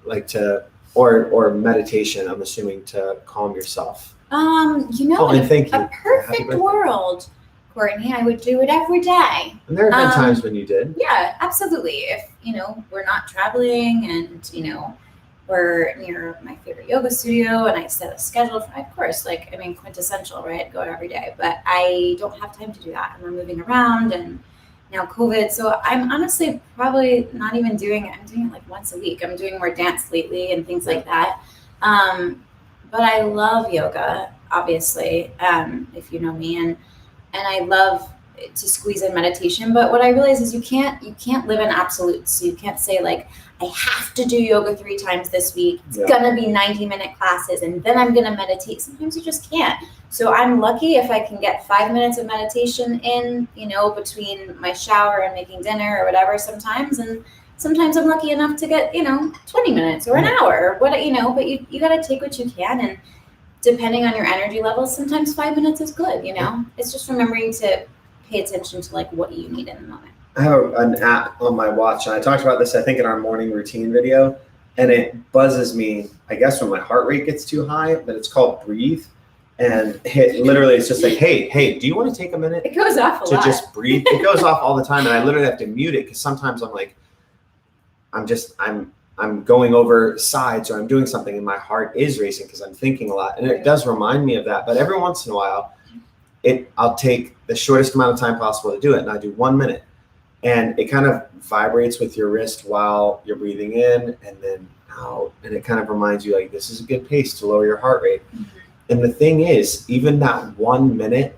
Speaker 2: or meditation, I'm assuming, to calm yourself?
Speaker 3: And thank you. A perfect world, Courtney, I would do it every day.
Speaker 2: And there have been times when you did.
Speaker 3: Yeah, absolutely. If, we're not traveling and, we're near my favorite yoga studio and I set a schedule for, of course, quintessential, right? Go every day, but I don't have time to do that. And we're moving around and now COVID. So I'm honestly probably not even doing it. I'm doing it like once a week. I'm doing more dance lately and things like that. But I love yoga, obviously, if you know me, and I love to squeeze in meditation. But what I realize is you can't live in absolutes. So you can't say I have to do yoga 3 times this week. It's gonna be 90-minute classes and then I'm gonna meditate. Sometimes you just can't. So I'm lucky if I can get 5 minutes of meditation in, between my shower and making dinner or whatever sometimes. And sometimes I'm lucky enough to get, 20 minutes or an hour, but you got to take what you can. And depending on your energy levels, sometimes 5 minutes is good, It's just remembering to pay attention to what you need in the moment.
Speaker 2: I have an app on my watch, and I talked about this, I think, in our morning routine video. and it buzzes me, I guess, when my heart rate gets too high, but it's called breathe. And it literally it's just like, hey, do you want to take a minute
Speaker 3: It goes off a
Speaker 2: to
Speaker 3: lot.
Speaker 2: just breathe? It goes off all the time, and I literally have to mute it because sometimes I'm like, I'm going over sides or I'm doing something and my heart is racing because I'm thinking a lot, and it does remind me of that. But every once in a while, I'll take the shortest amount of time possible to do it, and I do 1 minute, and it kind of vibrates with your wrist while you're breathing in and then out, and it kind of reminds you like this is a good pace to lower your heart rate. And the thing is, even that 1 minute,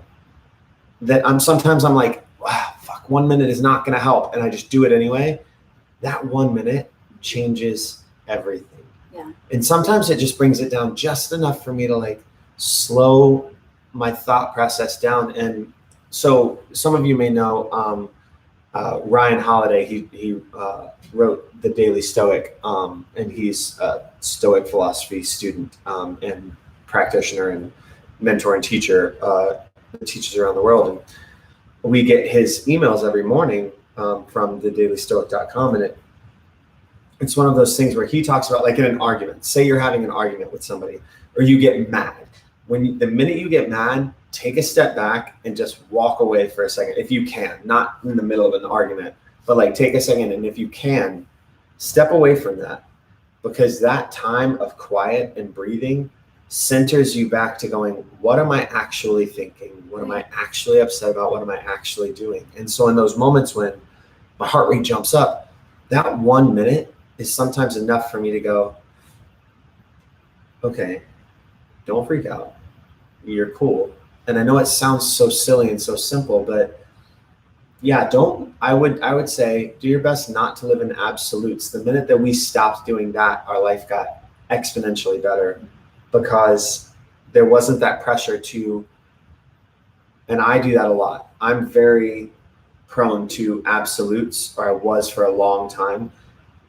Speaker 2: that sometimes I'm like, wow, fuck, 1 minute is not going to help, and I just do it anyway. That 1 minute changes everything.
Speaker 3: Yeah.
Speaker 2: And sometimes it just brings it down just enough for me to like slow my thought process down. And so some of you may know Ryan Holiday. He wrote The Daily Stoic, and he's a Stoic philosophy student and practitioner and mentor and teacher that teaches around the world. And we get his emails every morning from thedailystoic.com, and it's one of those things where he talks about, like, in an argument, say you're having an argument with somebody or you get mad. The minute you get mad, take a step back and just walk away for a second if you can, not in the middle of an argument, but like take a second, and if you can, step away from that, because that time of quiet and breathing centers you back to going, what am I actually thinking? What am I actually upset about? What am I actually doing? And so in those moments when my heart rate jumps up, that 1 minute is sometimes enough for me to go, okay, don't freak out. You're cool. And I know it sounds so silly and so simple, but yeah, I would say do your best not to live in absolutes. The minute that we stopped doing that, our life got exponentially better, because there wasn't that pressure to, and I do that a lot. I'm very prone to absolutes, or I was for a long time.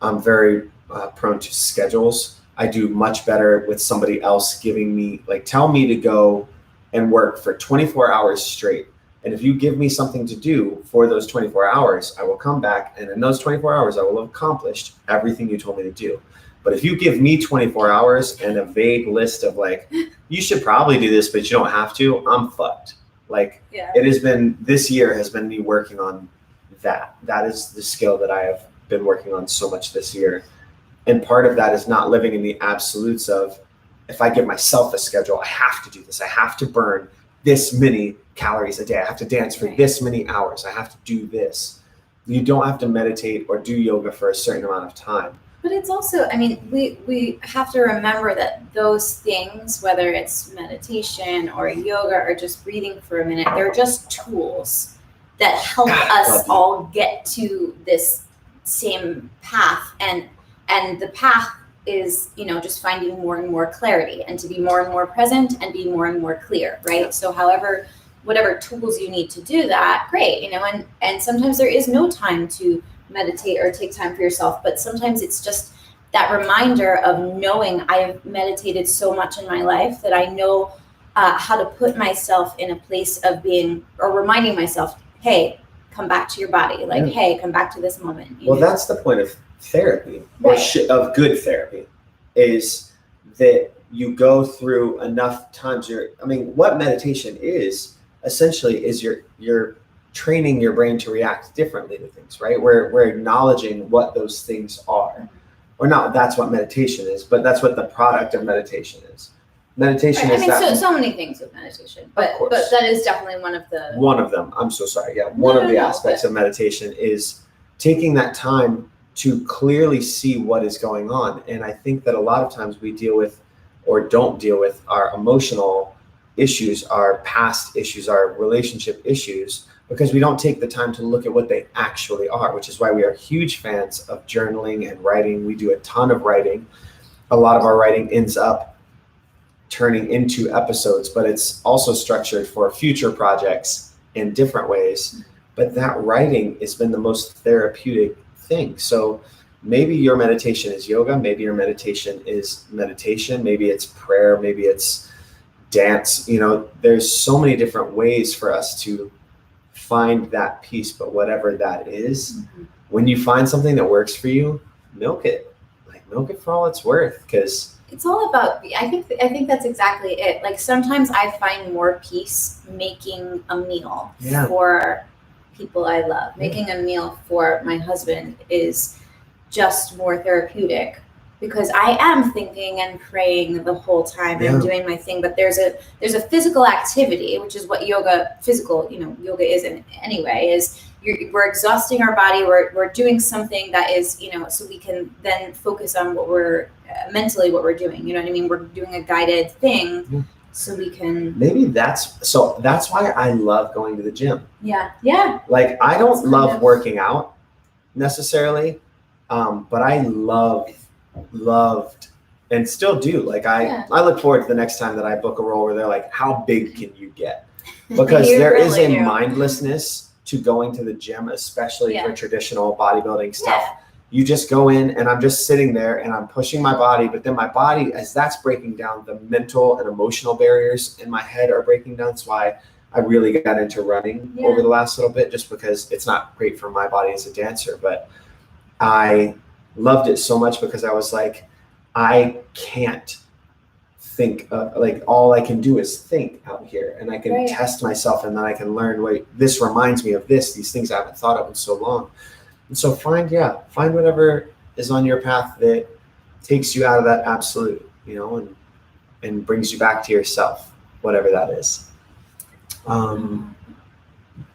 Speaker 2: I'm very prone to schedules. I do much better with somebody else giving me, like, tell me to go and work for 24 hours straight. And if you give me something to do for those 24 hours, I will come back, and in those 24 hours, I will have accomplished everything you told me to do. But if you give me 24 hours and a vague list of like, you should probably do this, but you don't have to, I'm fucked. Like, It has been, this year has been me working on that. That is the skill that I have been working on so much this year. And part of that is not living in the absolutes of, if I give myself a schedule, I have to do this. I have to burn this many calories a day. I have to dance for this many hours. I have to do this. You don't have to meditate or do yoga for a certain amount of time.
Speaker 3: But it's also, I mean, we have to remember that those things, whether it's meditation or yoga or just breathing for a minute, they're just tools that help us all get to this same path. And the path is, just finding more and more clarity, and to be more and more present and be more and more clear, right? So whatever tools you need to do that, great, and sometimes there is no time to meditate or take time for yourself, but sometimes it's just that reminder of knowing I've meditated so much in my life that I know how to put myself in a place of being, or reminding myself, hey, come back to your body, like, hey, come back to this moment.
Speaker 2: Well, that's the point of therapy, or of good therapy, is that you go through enough times. What meditation is essentially is you're training your brain to react differently to things, right? We're acknowledging what those things are, or not. That's what meditation is, but that's what the product of meditation is. Meditation is that.
Speaker 3: So many things with meditation, but that is definitely one of them. I'm so sorry. Yeah, one of the aspects of meditation is taking that time to clearly see what is going on. And I think that a lot of times we deal with, or don't deal with, our emotional issues, our past issues, our relationship issues, because we don't take the time to look at what they actually are, which is why we are huge fans of journaling and writing. We do a ton of writing. A lot of our writing ends up turning into episodes, but it's also structured for future projects in different ways. But that writing has been the most therapeutic thing. So maybe your meditation is yoga, maybe your meditation is meditation, maybe it's prayer, maybe it's dance. There's so many different ways for us to find that peace, but whatever that is, when you find something that works for you, milk it. Like,
Speaker 1: milk it for all it's worth, because
Speaker 3: it's all about, I think that's exactly it. Like sometimes I find more peace making a meal
Speaker 1: Yeah.
Speaker 3: for people I love. Making a meal for my husband is just more therapeutic, because I am thinking and praying the whole time and doing my thing. But there's a physical activity, which is what yoga is in anyway, is we're exhausting our body. We're doing something that is, so we can then focus on what we're mentally what we're doing. You know what I mean? We're doing a guided thing, so we can.
Speaker 1: Maybe that's why I love going to the gym.
Speaker 3: Yeah.
Speaker 1: Like I don't love working out necessarily, but I loved and still do. Like I look forward to the next time that I book a role where they're like, "How big can you get?" Because there is a mindlessness to going to the gym, especially for traditional bodybuilding stuff.
Speaker 3: Yeah.
Speaker 1: You just go in and I'm just sitting there and I'm pushing my body, but then my body, as that's breaking down, the mental and emotional barriers in my head are breaking down. That's why I really got into running over the last little bit, just because it's not great for my body as a dancer. But I loved it so much because I was like, I can't think like all I can do is think out here, and I can test myself, and then I can learn, wait, this reminds me of these things I haven't thought of in so long. And so find whatever is on your path that takes you out of that absolute, and brings you back to yourself, whatever that is.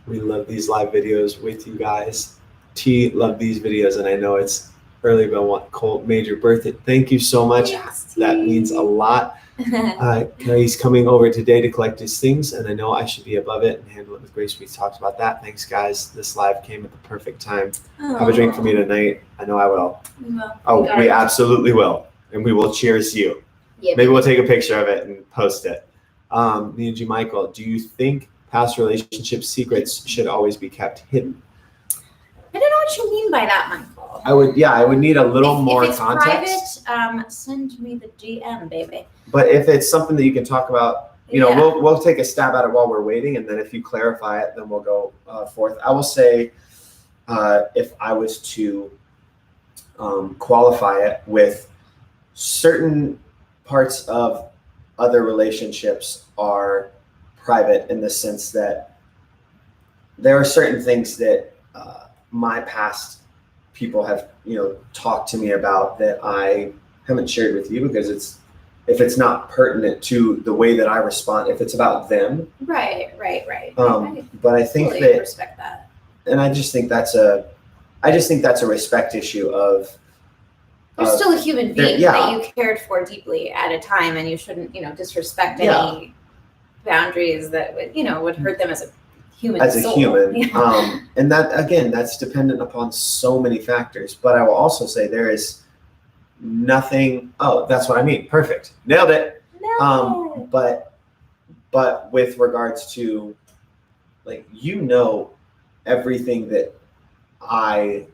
Speaker 1: We love these live videos with you guys. T love these videos, and I know it's early, but I want Colt major birthday. Thank you so much.
Speaker 3: Yes,
Speaker 1: that means a lot. He's coming over today to collect his things, and I know I should be above it and handle it with grace. We talked about that. Thanks, guys. This live came at the perfect time. Have a drink for me tonight. I know I will.
Speaker 3: We will.
Speaker 1: Oh, we absolutely will, and we will cheers you.
Speaker 3: Yeah,
Speaker 1: maybe we'll take a picture of it and post it. Me and G. Michael, do you think past relationship secrets should always be kept hidden?
Speaker 3: I don't know what you mean by that, Michael.
Speaker 1: I would need a little more
Speaker 3: if it's
Speaker 1: context.
Speaker 3: Private, send me the DM, baby.
Speaker 1: But if it's something that you can talk about, we'll take a stab at it while we're waiting, and then if you clarify it, then we'll go forth. I will say, if I was to qualify it with certain parts of other relationships are private in the sense that there are certain things that my past people have, talked to me about that I haven't shared with you, because if it's not pertinent to the way that I respond, if it's about them.
Speaker 3: Right.
Speaker 1: But I think
Speaker 3: totally respect that.
Speaker 1: And I just think that's a respect issue of.
Speaker 3: You're still a human being that you cared for deeply at a time, and you shouldn't, disrespect any boundaries that would hurt them as a human soul. And that, again, that's dependent upon so many factors. But I will also say there is nothing. Oh, that's what I mean. Perfect. Nailed it. But with regards to, like, everything that I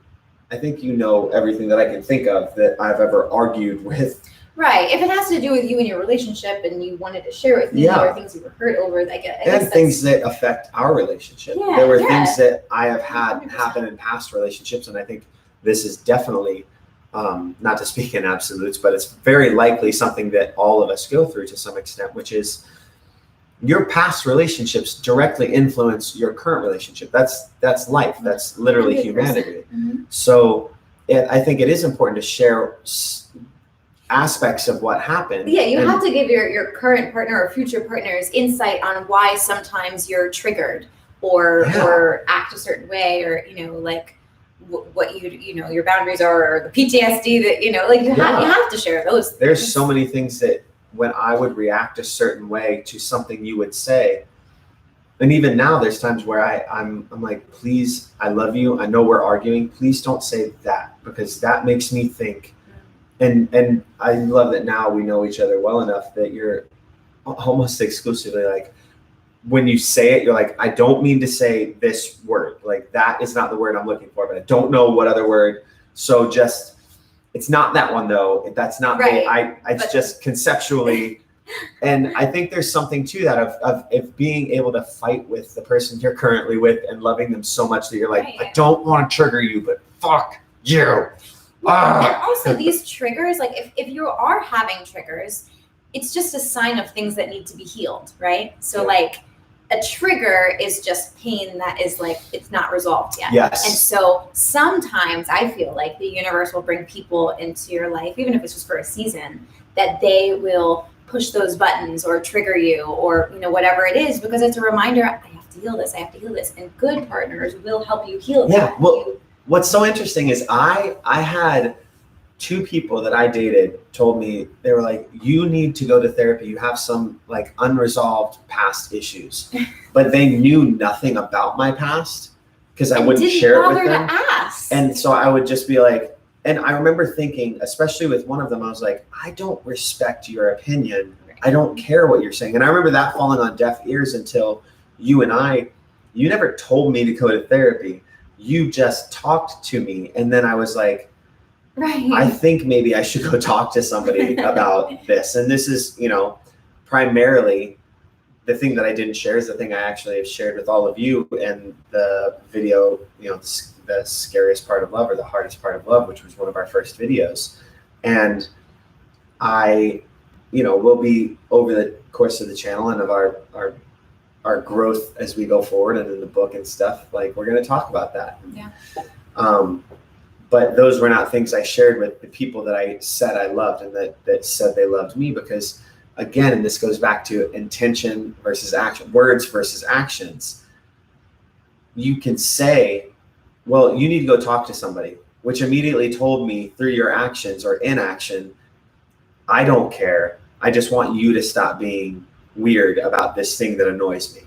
Speaker 3: think everything that I can think of that I've ever argued with. Right. If it has to do with you and your relationship, and you wanted to share with me, or things you were hurt over, I guess
Speaker 1: things that affect our relationship.
Speaker 3: Yeah,
Speaker 1: there were things that I have had 100%. Happen in past relationships, and I think this is definitely, not to speak in absolutes, but it's very likely something that all of us go through to some extent, which is your past relationships directly influence your current relationship. That's life. That's literally 100%. Humanity. Mm-hmm. So I think it is important to share aspects of what happened.
Speaker 3: Yeah, you have to give your current partner or future partners insight on why sometimes you're triggered or act a certain way, or like what your boundaries are, or the PTSD that you have to share those.
Speaker 1: There's
Speaker 3: things.
Speaker 1: So many things that when I would react a certain way to something you would say, and even now there's times where I'm like, please, I love you, I know we're arguing, please don't say that, because that makes me think. And I love that now we know each other well enough that you're almost exclusively like, when you say it, you're like, I don't mean to say this word. Like, that is not the word I'm looking for, but I don't know what other word. So just, it's not that one though. That's not right. It's just conceptually. And I think there's something to that of being able to fight with the person you're currently with and loving them so much that you're like, I don't want to trigger you, but fuck you.
Speaker 3: And also these triggers, like if you are having triggers, it's just a sign of things that need to be healed, right? So like a trigger is just pain that is like, it's not resolved yet.
Speaker 2: Yes.
Speaker 3: And so sometimes I feel like the universe will bring people into your life, even if it's just for a season, that they will push those buttons or trigger you or, you know, whatever it is, because it's a reminder, I have to heal this, I have to heal this. And good partners will help you heal that.
Speaker 2: Yeah. Well, what's so interesting is I had 2 people that I dated told me, they were like, you need to go to therapy. You have some like unresolved past issues, but they knew nothing about my past because I wouldn't share it with them.
Speaker 3: To ask.
Speaker 2: And so I would just be like, and I remember thinking, especially with one of them, I was like, I don't respect your opinion. I don't care what you're saying. And I remember that falling on deaf ears until you never told me to go to therapy. You just talked to me. And then I was like,
Speaker 3: right.
Speaker 2: I think maybe I should go talk to somebody about this. And this is, you know, primarily the thing that I didn't share is the thing I actually have shared with all of you in the video, you know, the scariest part of love or the hardest part of love, which was one of our first videos. And I, you know, will be over the course of the channel and of our growth as we go forward and in the book and stuff, like we're going to talk about that.
Speaker 3: Yeah.
Speaker 2: But those were not things I shared with the people that I said I loved and that said they loved me, because again, and this goes back to intention versus action, words versus actions. You can say, well, you need to go talk to somebody, which immediately told me through your actions or inaction, I don't care. I just want you to stop being weird about this thing that annoys me.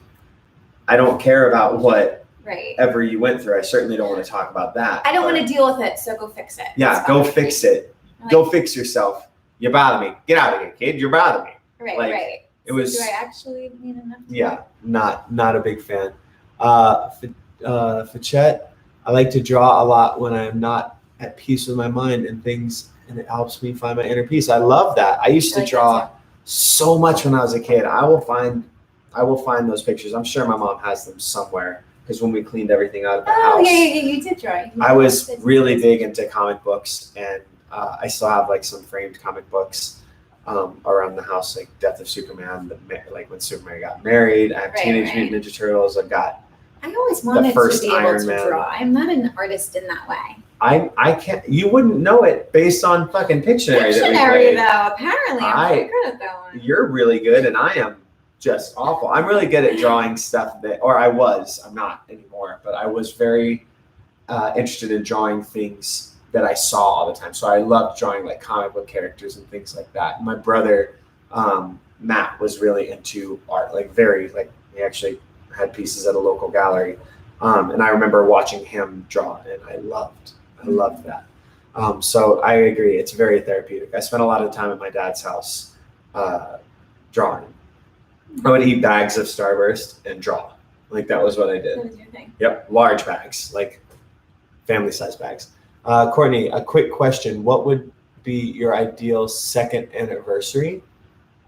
Speaker 2: I don't care about whatever you went through. I certainly don't want to talk about that.
Speaker 3: I don't want to deal with it, so go fix it.
Speaker 2: Yeah, go fix it. Go fix yourself. You bother me. Get out of here, kid. You're bothering me.
Speaker 3: Right,
Speaker 2: like,
Speaker 3: right.
Speaker 2: It was.
Speaker 3: Do I actually need enough?
Speaker 2: Yeah, not a big fan. For Chet, I like to draw a lot when I'm not at peace with my mind and things, and it helps me find my inner peace. I love that. I used to draw so much when I was a kid. I will find those pictures. I'm sure my mom has them somewhere, because when we cleaned everything out of the house.
Speaker 3: Oh, yeah, you did draw.
Speaker 2: I was really big into comic books, and I still have like some framed comic books around the house, like Death of Superman, like when Superman got married. I have Teenage Mutant Ninja Turtles. I've got.
Speaker 3: I always wanted to be able
Speaker 2: Iron
Speaker 3: to
Speaker 2: Man.
Speaker 3: draw. I'm not an artist in that way.
Speaker 2: I can't. You wouldn't know it based on fucking Pictionary.
Speaker 3: Pictionary, though. Apparently, I'm pretty good at that one.
Speaker 2: You're really good, and I am just awful. I'm really good at drawing stuff that, or I was. I'm not anymore, but I was very interested in drawing things that I saw all the time. So I loved drawing like comic book characters and things like that. My brother Matt was really into art, he actually had pieces at a local gallery, and I remember watching him draw, and I loved that. So I agree, it's very therapeutic. I spent a lot of time at my dad's house drawing. I would eat bags of Starburst and draw. Like that was what I did.
Speaker 3: That was your thing.
Speaker 2: Yep, large bags, like family size bags. Courtney, a quick question: what would be your ideal second anniversary?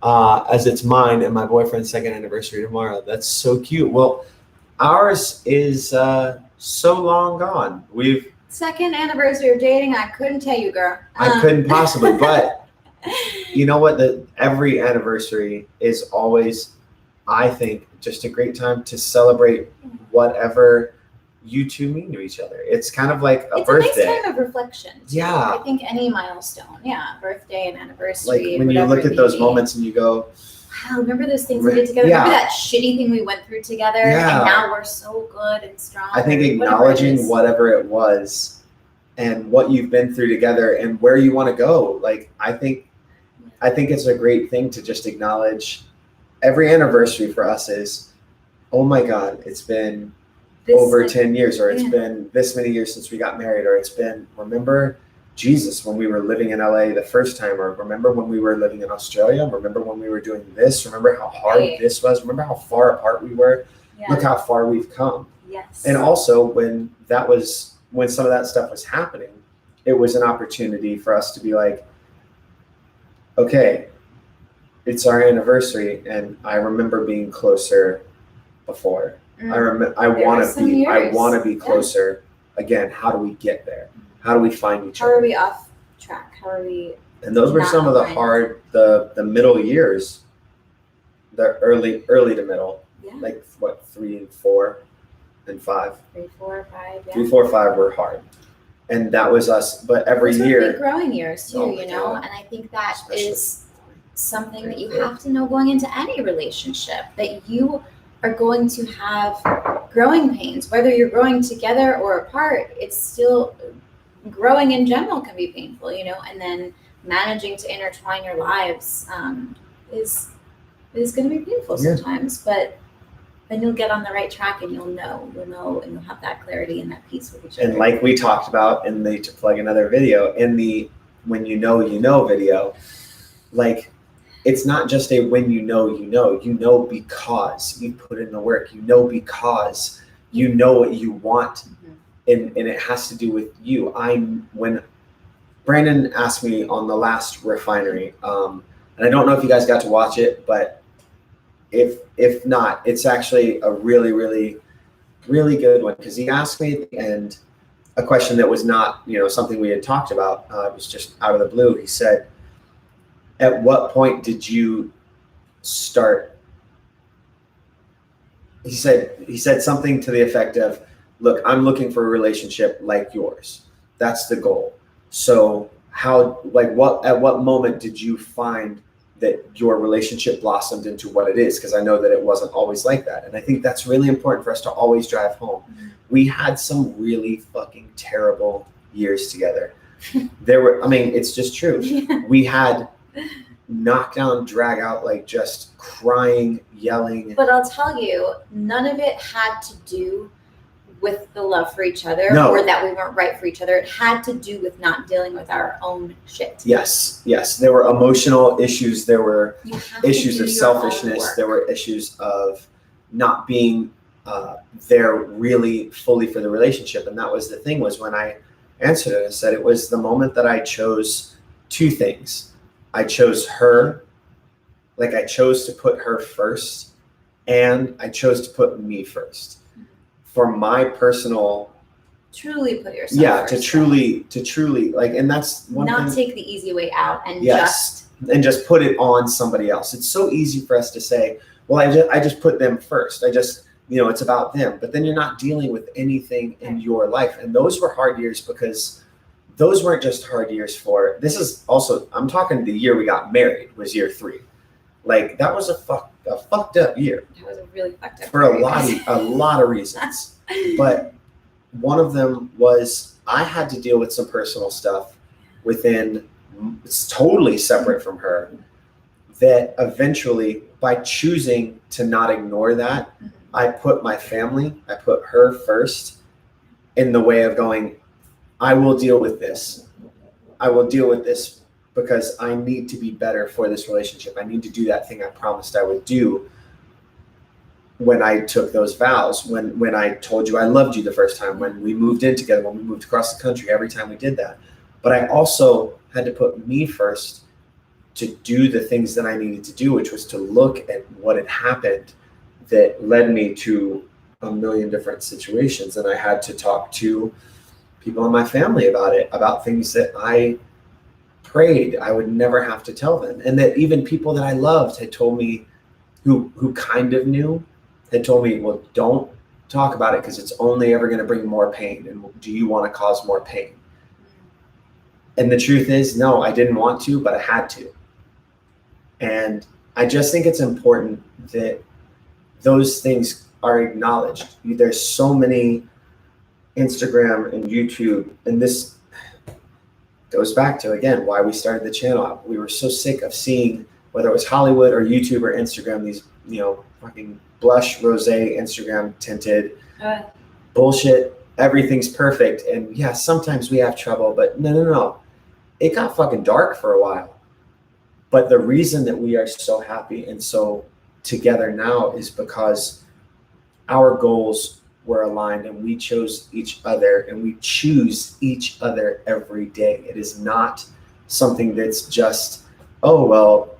Speaker 2: As it's mine and my boyfriend's second anniversary tomorrow. That's so cute. Well, ours is so long gone.
Speaker 3: Second anniversary of dating, I couldn't tell you, girl.
Speaker 2: I couldn't possibly, but you know what? Every anniversary is always, I think, just a great time to celebrate whatever you two mean to each other. It's kind of like a birthday.
Speaker 3: It's a nice time of reflection. Too.
Speaker 2: Yeah.
Speaker 3: I think any milestone. Yeah. Birthday and anniversary.
Speaker 2: Like when you look at those moments and you go,
Speaker 3: wow, remember those things we did together?
Speaker 2: Yeah.
Speaker 3: Remember that shitty thing we went through together?
Speaker 2: Yeah.
Speaker 3: And now we're so good and strong.
Speaker 2: I think acknowledging whatever it was and what you've been through together and where you want to go. Like, I think it's a great thing to just acknowledge. Every anniversary for us is, oh my God, it's been over 10 years, or it's been this many years since we got married, or it's been, remember Jesus when we were living in LA the first time, or remember when we were living in Australia, remember when we were doing this, remember how hard this was, remember how far apart we were, look how far we've come.
Speaker 3: Yes.
Speaker 2: And also when some of that stuff was happening, it was an opportunity for us to be like, okay, it's our anniversary, and I remember being closer before. I want to be closer. Again, how do we get there? How do we find each
Speaker 3: How
Speaker 2: other?
Speaker 3: are we off track? How are we?
Speaker 2: And those were
Speaker 3: not
Speaker 2: some of the
Speaker 3: aligned?
Speaker 2: hard, the middle years, the early to middle,
Speaker 3: Yeah.
Speaker 2: like what, 3 and 4 and 5.
Speaker 3: 3, 4, 5. Yeah.
Speaker 2: 3, 4, 5 were hard. And that was us. But every
Speaker 3: Those were
Speaker 2: year,
Speaker 3: big growing years too,
Speaker 2: Oh my
Speaker 3: you know.
Speaker 2: God.
Speaker 3: And I think that
Speaker 2: Especially
Speaker 3: is something that you
Speaker 2: 3, 4.
Speaker 3: have to know going into any relationship, that you are going to have growing pains, whether you're growing together or apart. It's still growing in general can be painful, you know. And then managing to intertwine your lives is going to be painful
Speaker 2: Yeah.
Speaker 3: sometimes, but then you'll get on the right track and you'll know, and you'll have that clarity and that peace with each other.
Speaker 2: And like we talked about in the, to plug another video, in the when you know video, like it's not just a when you know because you put in the work, because you know what you want. And it has to do with you. When Brandon asked me on the last refinery, and I don't know if you guys got to watch it, but if not, it's actually a really, really, really good one, because he asked me at the end a question that was not, something we had talked about. It was just out of the blue. He said, "At what point did you start?" He said something to the effect of, "Look, I'm looking for a relationship like yours. That's the goal. So at what moment did you find that your relationship blossomed into what it is? Because I know that it wasn't always like that." And I think that's really important for us to always drive home.
Speaker 3: Mm-hmm.
Speaker 2: We had some really fucking terrible years together. It's just true.
Speaker 3: Yeah.
Speaker 2: We had knockdown, drag out, like just crying, yelling.
Speaker 3: But I'll tell you, none of it had to do with the love for each other
Speaker 2: No.
Speaker 3: or that we weren't right for each other. It had to do with not dealing with our own shit.
Speaker 2: Yes. There were emotional issues. There were
Speaker 3: You have to
Speaker 2: issues
Speaker 3: do
Speaker 2: of
Speaker 3: your own
Speaker 2: selfishness.
Speaker 3: work.
Speaker 2: There were issues of not being there really fully for the relationship. And that was the thing, was when I answered it, I said it was the moment that I chose 2 things. I chose her, like I chose to put her first, and I chose to put me first. For my personal,
Speaker 3: Truly put yourself first.
Speaker 2: to truly like, and that's one
Speaker 3: not
Speaker 2: thing.
Speaker 3: take the easy way out and
Speaker 2: Yes. And just put it on somebody else. It's so easy for us to say, well, I just put them first. It's about them. But then you're not dealing with anything in your life. And those were hard years, because those weren't just hard years this is also, I'm talking the year we got married was year 3. Like that was a fucked up year.
Speaker 3: That was a really fucked up
Speaker 2: For a
Speaker 3: period.
Speaker 2: lot of reasons. But one of them was I had to deal with some personal stuff it's totally separate from her, that eventually, by choosing to not ignore that, I put my family, I put her first, in the way of going, I will deal with this. Because I need to be better for this relationship. I need to do that thing I promised I would do when I took those vows, when I told you I loved you the first time, when we moved in together, when we moved across the country, every time we did that. But I also had to put me first to do the things that I needed to do, which was to look at what had happened that led me to a million different situations. And I had to talk to people in my family about it, about things that I prayed I would never have to tell them. And that even people that I loved had told me, who kind of knew, had told me, well, don't talk about it because it's only ever going to bring more pain. And do you want to cause more pain? And the truth is, no, I didn't want to, but I had to. And I just think it's important that those things are acknowledged. There's so many Instagram and YouTube, and this goes back to, again, why we started the channel. We were so sick of seeing, whether it was Hollywood or YouTube or Instagram, these, fucking blush, rosé, Instagram tinted bullshit. Everything's perfect. And yeah, sometimes we have trouble, but no. It got fucking dark for a while. But the reason that we are so happy and so together now is because our goals were aligned, and we chose each other, and we choose each other every day. It is not something that's just, oh, well,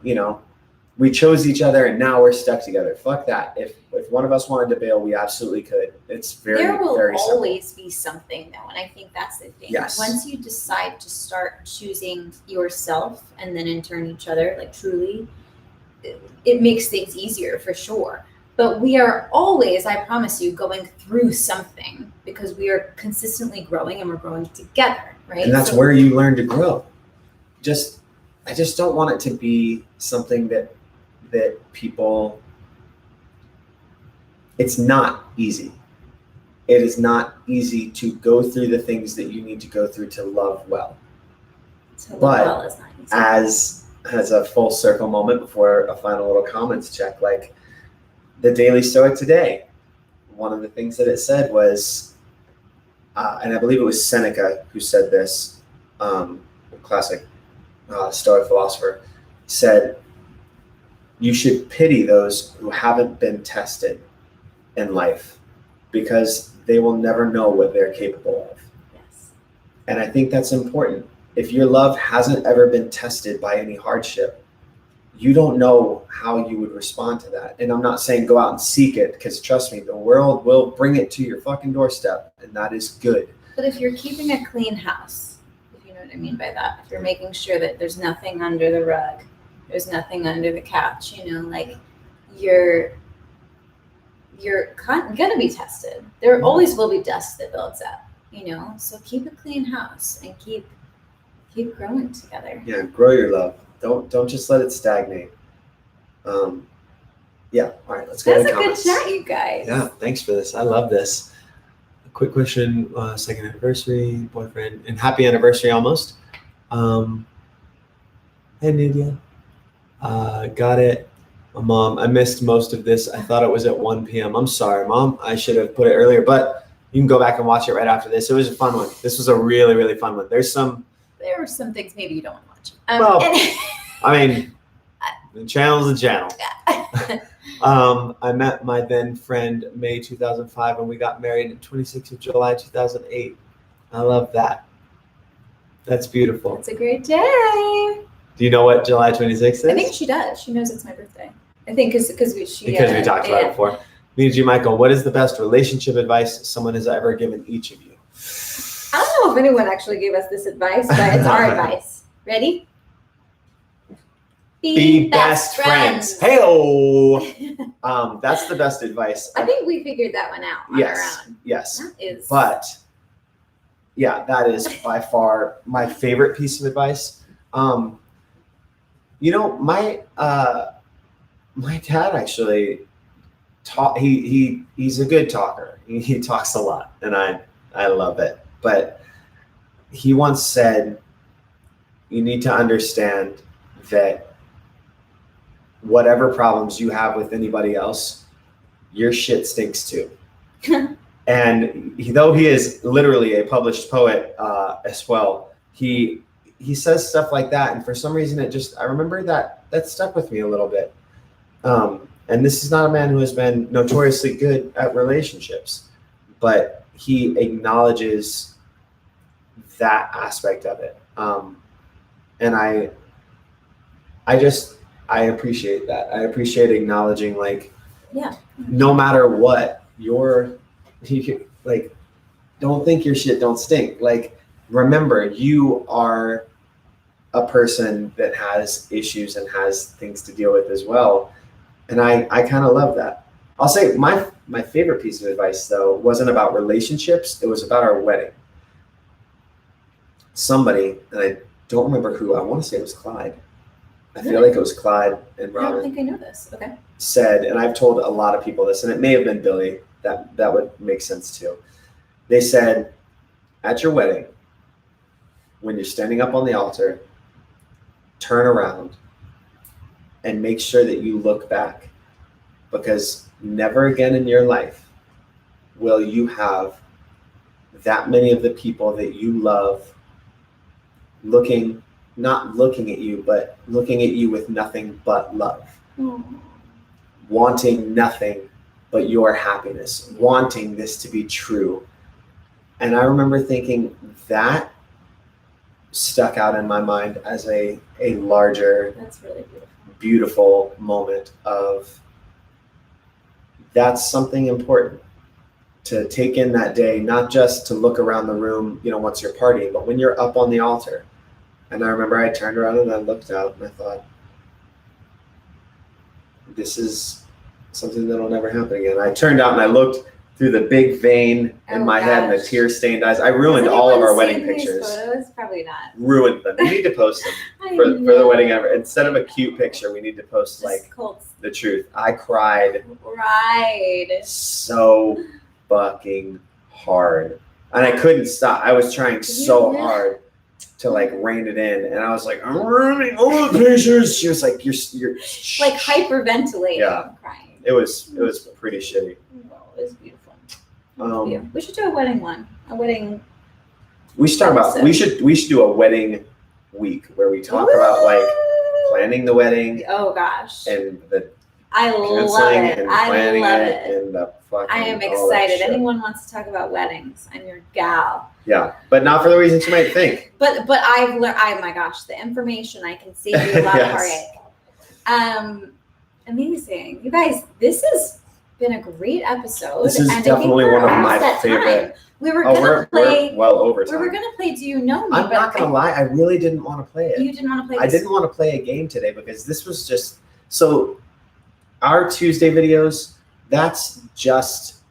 Speaker 2: we chose each other and now we're stuck together. Fuck that. If
Speaker 1: if one of us wanted to bail, we absolutely could. It's very,
Speaker 3: there will
Speaker 1: very simple.
Speaker 3: always be something though, and I think that's the thing.
Speaker 1: Yes.
Speaker 3: Once you decide to start choosing yourself and then in turn each other, like truly, it makes things easier for sure. But we are always, I promise you, going through something because we are consistently growing and we're growing together, right?
Speaker 1: And that's where you learn to grow. I just don't want it to be something that people, it's not easy. It is not easy to go through the things that you need to go through to love well.
Speaker 3: To love
Speaker 1: But
Speaker 3: well is not easy.
Speaker 1: as a full circle moment before a final little comments check, like the Daily Stoic today, one of the things that it said was, and I believe it was Seneca who said this, classic Stoic philosopher, said, you should pity those who haven't been tested in life because they will never know what they're capable of.
Speaker 3: Yes.
Speaker 1: And I think that's important. If your love hasn't ever been tested by any hardship, you don't know how you would respond to that. And I'm not saying go out and seek it, because trust me, the world will bring it to your fucking doorstep, and that is good.
Speaker 3: But if you're keeping a clean house, if you know what I mean by that, if you're making sure that there's nothing under the rug, there's nothing under the couch, like you're gonna be tested. There always will be dust that builds up, so keep a clean house and keep growing together.
Speaker 1: Yeah, grow your love. Don't just let it stagnate. Yeah, all right, let's go to
Speaker 3: That's a
Speaker 1: comments.
Speaker 3: good chat, you guys.
Speaker 2: Yeah, thanks for this. I love this. A quick question, second anniversary, boyfriend, and happy anniversary almost. Hey, Nydia. Got it. Mom, I missed most of this. I thought it was at 1 p.m. I'm sorry, Mom. I should have put it earlier, but you can go back and watch it right after this. It was a fun one. This was a really, really fun one. There
Speaker 3: were some things maybe you don't want to watch.
Speaker 2: I mean, the channel's a channel. I met my then friend May 2005, and we got married in 26th of July 2008. I love that. That's beautiful.
Speaker 3: It's a great day.
Speaker 2: Do you know what July 26th is?
Speaker 3: I think she does. She knows it's my birthday. I think because we
Speaker 2: talked about it before. Me and G. Michael, what is the best relationship advice someone has ever given each of you?
Speaker 3: I don't know if anyone actually gave us this advice, but it's our advice. Ready?
Speaker 2: Be best friends. Hey-oh. That's the best advice.
Speaker 3: I think we figured that one out on our own.
Speaker 2: Yes.
Speaker 3: That is.
Speaker 1: But yeah, that is by far my favorite piece of advice. My dad actually he's a good talker. He talks a lot, and I love it. But he once said, you need to understand that whatever problems you have with anybody else, your shit stinks too. And though he is literally a published poet as well, he says stuff like that. And for some reason, I remember that stuck with me a little bit. And this is not a man who has been notoriously good at relationships, but he acknowledges that aspect of it. And I appreciate that. I appreciate acknowledging, no matter what, don't think your shit don't stink. Remember, you are a person that has issues and has things to deal with as well. And I kind of love that. I'll say my favorite piece of advice, though, wasn't about relationships. It was about our wedding. Somebody, and I don't remember who, I want to say it was Clyde. I feel like it was Clyde and Robin.
Speaker 3: I don't think I know this. Okay.
Speaker 1: Said, and I've told a lot of people this, and it may have been Billy, that would make sense too. They said, at your wedding, when you're standing up on the altar, turn around and make sure that you look back, because never again in your life will you have that many of the people that you love not looking at you, but looking at you with nothing but love. Wanting nothing but your happiness, wanting this to be true. And I remember thinking that stuck out in my mind as a larger,
Speaker 3: that's really beautiful
Speaker 1: moment of that's something important to take in that day, not just to look around the room, once you're partying, but when you're up on the altar. And I remember I turned around and I looked out and I thought, this is something that'll never happen again. I turned out and I looked through the big vein in my head and the tear-stained eyes. I ruined all of our wedding pictures.
Speaker 3: Photos? Probably not.
Speaker 1: Ruined them. We need to post them for the wedding ever. Instead of a cute picture, we need to post the truth. I cried so fucking hard, and I couldn't stop. I was trying so hard to rein it in, and I was like, I'm ruining all the pictures. She was like, you're
Speaker 3: like hyperventilating.
Speaker 1: Yeah,
Speaker 3: crying.
Speaker 1: It was pretty shitty.
Speaker 3: Well, it was beautiful. We should do a wedding one. A wedding.
Speaker 1: We should talk about. We should do a wedding week where we talk about planning the wedding.
Speaker 3: Oh gosh.
Speaker 1: And the
Speaker 3: I love it.
Speaker 1: And
Speaker 3: I love
Speaker 1: it.
Speaker 3: it.
Speaker 1: And the fucking.
Speaker 3: I am excited. Anyone wants to talk about weddings? I'm your gal.
Speaker 1: Yeah, but not for the reasons you might think.
Speaker 3: But I've learned. Oh my gosh, the information I can save you a lot of heartache. Amazing, you guys. This has been a great episode.
Speaker 1: This is definitely one of my favorite.
Speaker 3: We were gonna play.
Speaker 1: We're well over time.
Speaker 3: We were gonna play Do You Know Me?
Speaker 1: I'm not gonna lie. I really didn't want to play it.
Speaker 3: You didn't want to play.
Speaker 1: I didn't want to play a game today because this was just so. Our Tuesday videos. That's just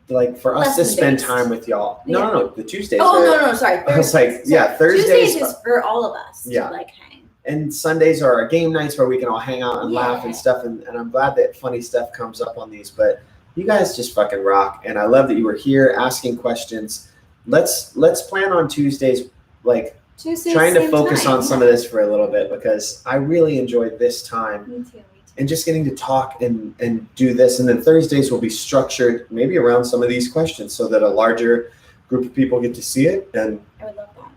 Speaker 1: for us to spend time with y'all.
Speaker 3: Yeah.
Speaker 1: No. The Tuesdays.
Speaker 3: No. Sorry.
Speaker 1: I was like, Thursdays.
Speaker 3: Tuesdays is for all of us.
Speaker 1: Yeah.
Speaker 3: To hang.
Speaker 1: And Sundays are our game nights where we can all hang out and laugh and stuff. And I'm glad that funny stuff comes up on these. But you guys just fucking rock. And I love that you were here asking questions. Let's plan on Tuesdays, trying to focus on some of this for a little bit because I really enjoyed this time.
Speaker 3: Me too.
Speaker 1: And just getting to talk and do this. And then Thursdays will be structured maybe around some of these questions so that a larger group of people get to see it. And
Speaker 3: I would love that.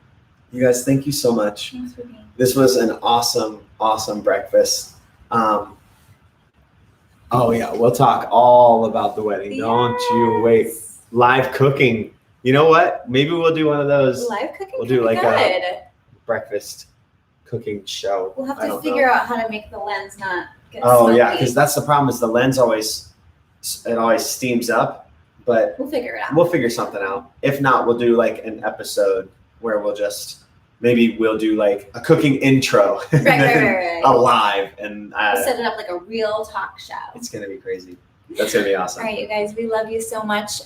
Speaker 1: You guys, thank you so much.
Speaker 3: Thanks for being.
Speaker 1: This was an awesome breakfast. Oh yeah, we'll talk all about the wedding. Yes. Don't you wait. Live cooking. You know what? Maybe we'll do one of those.
Speaker 3: Live cooking.
Speaker 1: We'll do a breakfast cooking show.
Speaker 3: We'll have to figure out how to make the lens not get
Speaker 1: smoky. Yeah, because that's the problem is the lens always steams up. But
Speaker 3: we'll figure it out.
Speaker 1: We'll figure something out. If not, we'll do an episode where we'll just we'll do a cooking intro.
Speaker 3: Right.
Speaker 1: Alive and
Speaker 3: we'll set it up like a real talk show.
Speaker 1: It's gonna be crazy. That's gonna be awesome.
Speaker 3: All right, you guys, we love you so much.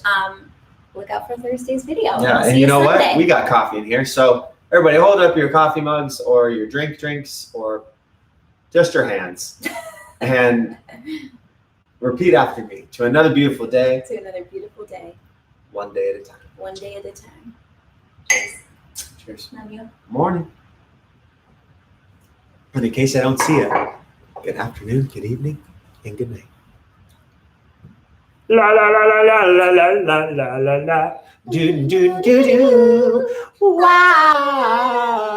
Speaker 3: Look out for Thursday's video.
Speaker 1: Yeah, and you know what? We got coffee in here, so everybody hold up your coffee mugs or your drinks or just your hands and repeat after me. To another beautiful day.
Speaker 3: To another beautiful day.
Speaker 1: One day at a time.
Speaker 3: One day at a time.
Speaker 1: Cheers.
Speaker 3: Love you.
Speaker 1: Morning. And in case I don't see you, good afternoon, good evening, and good night. La la la la la la la la la la. Do do do do. Wow.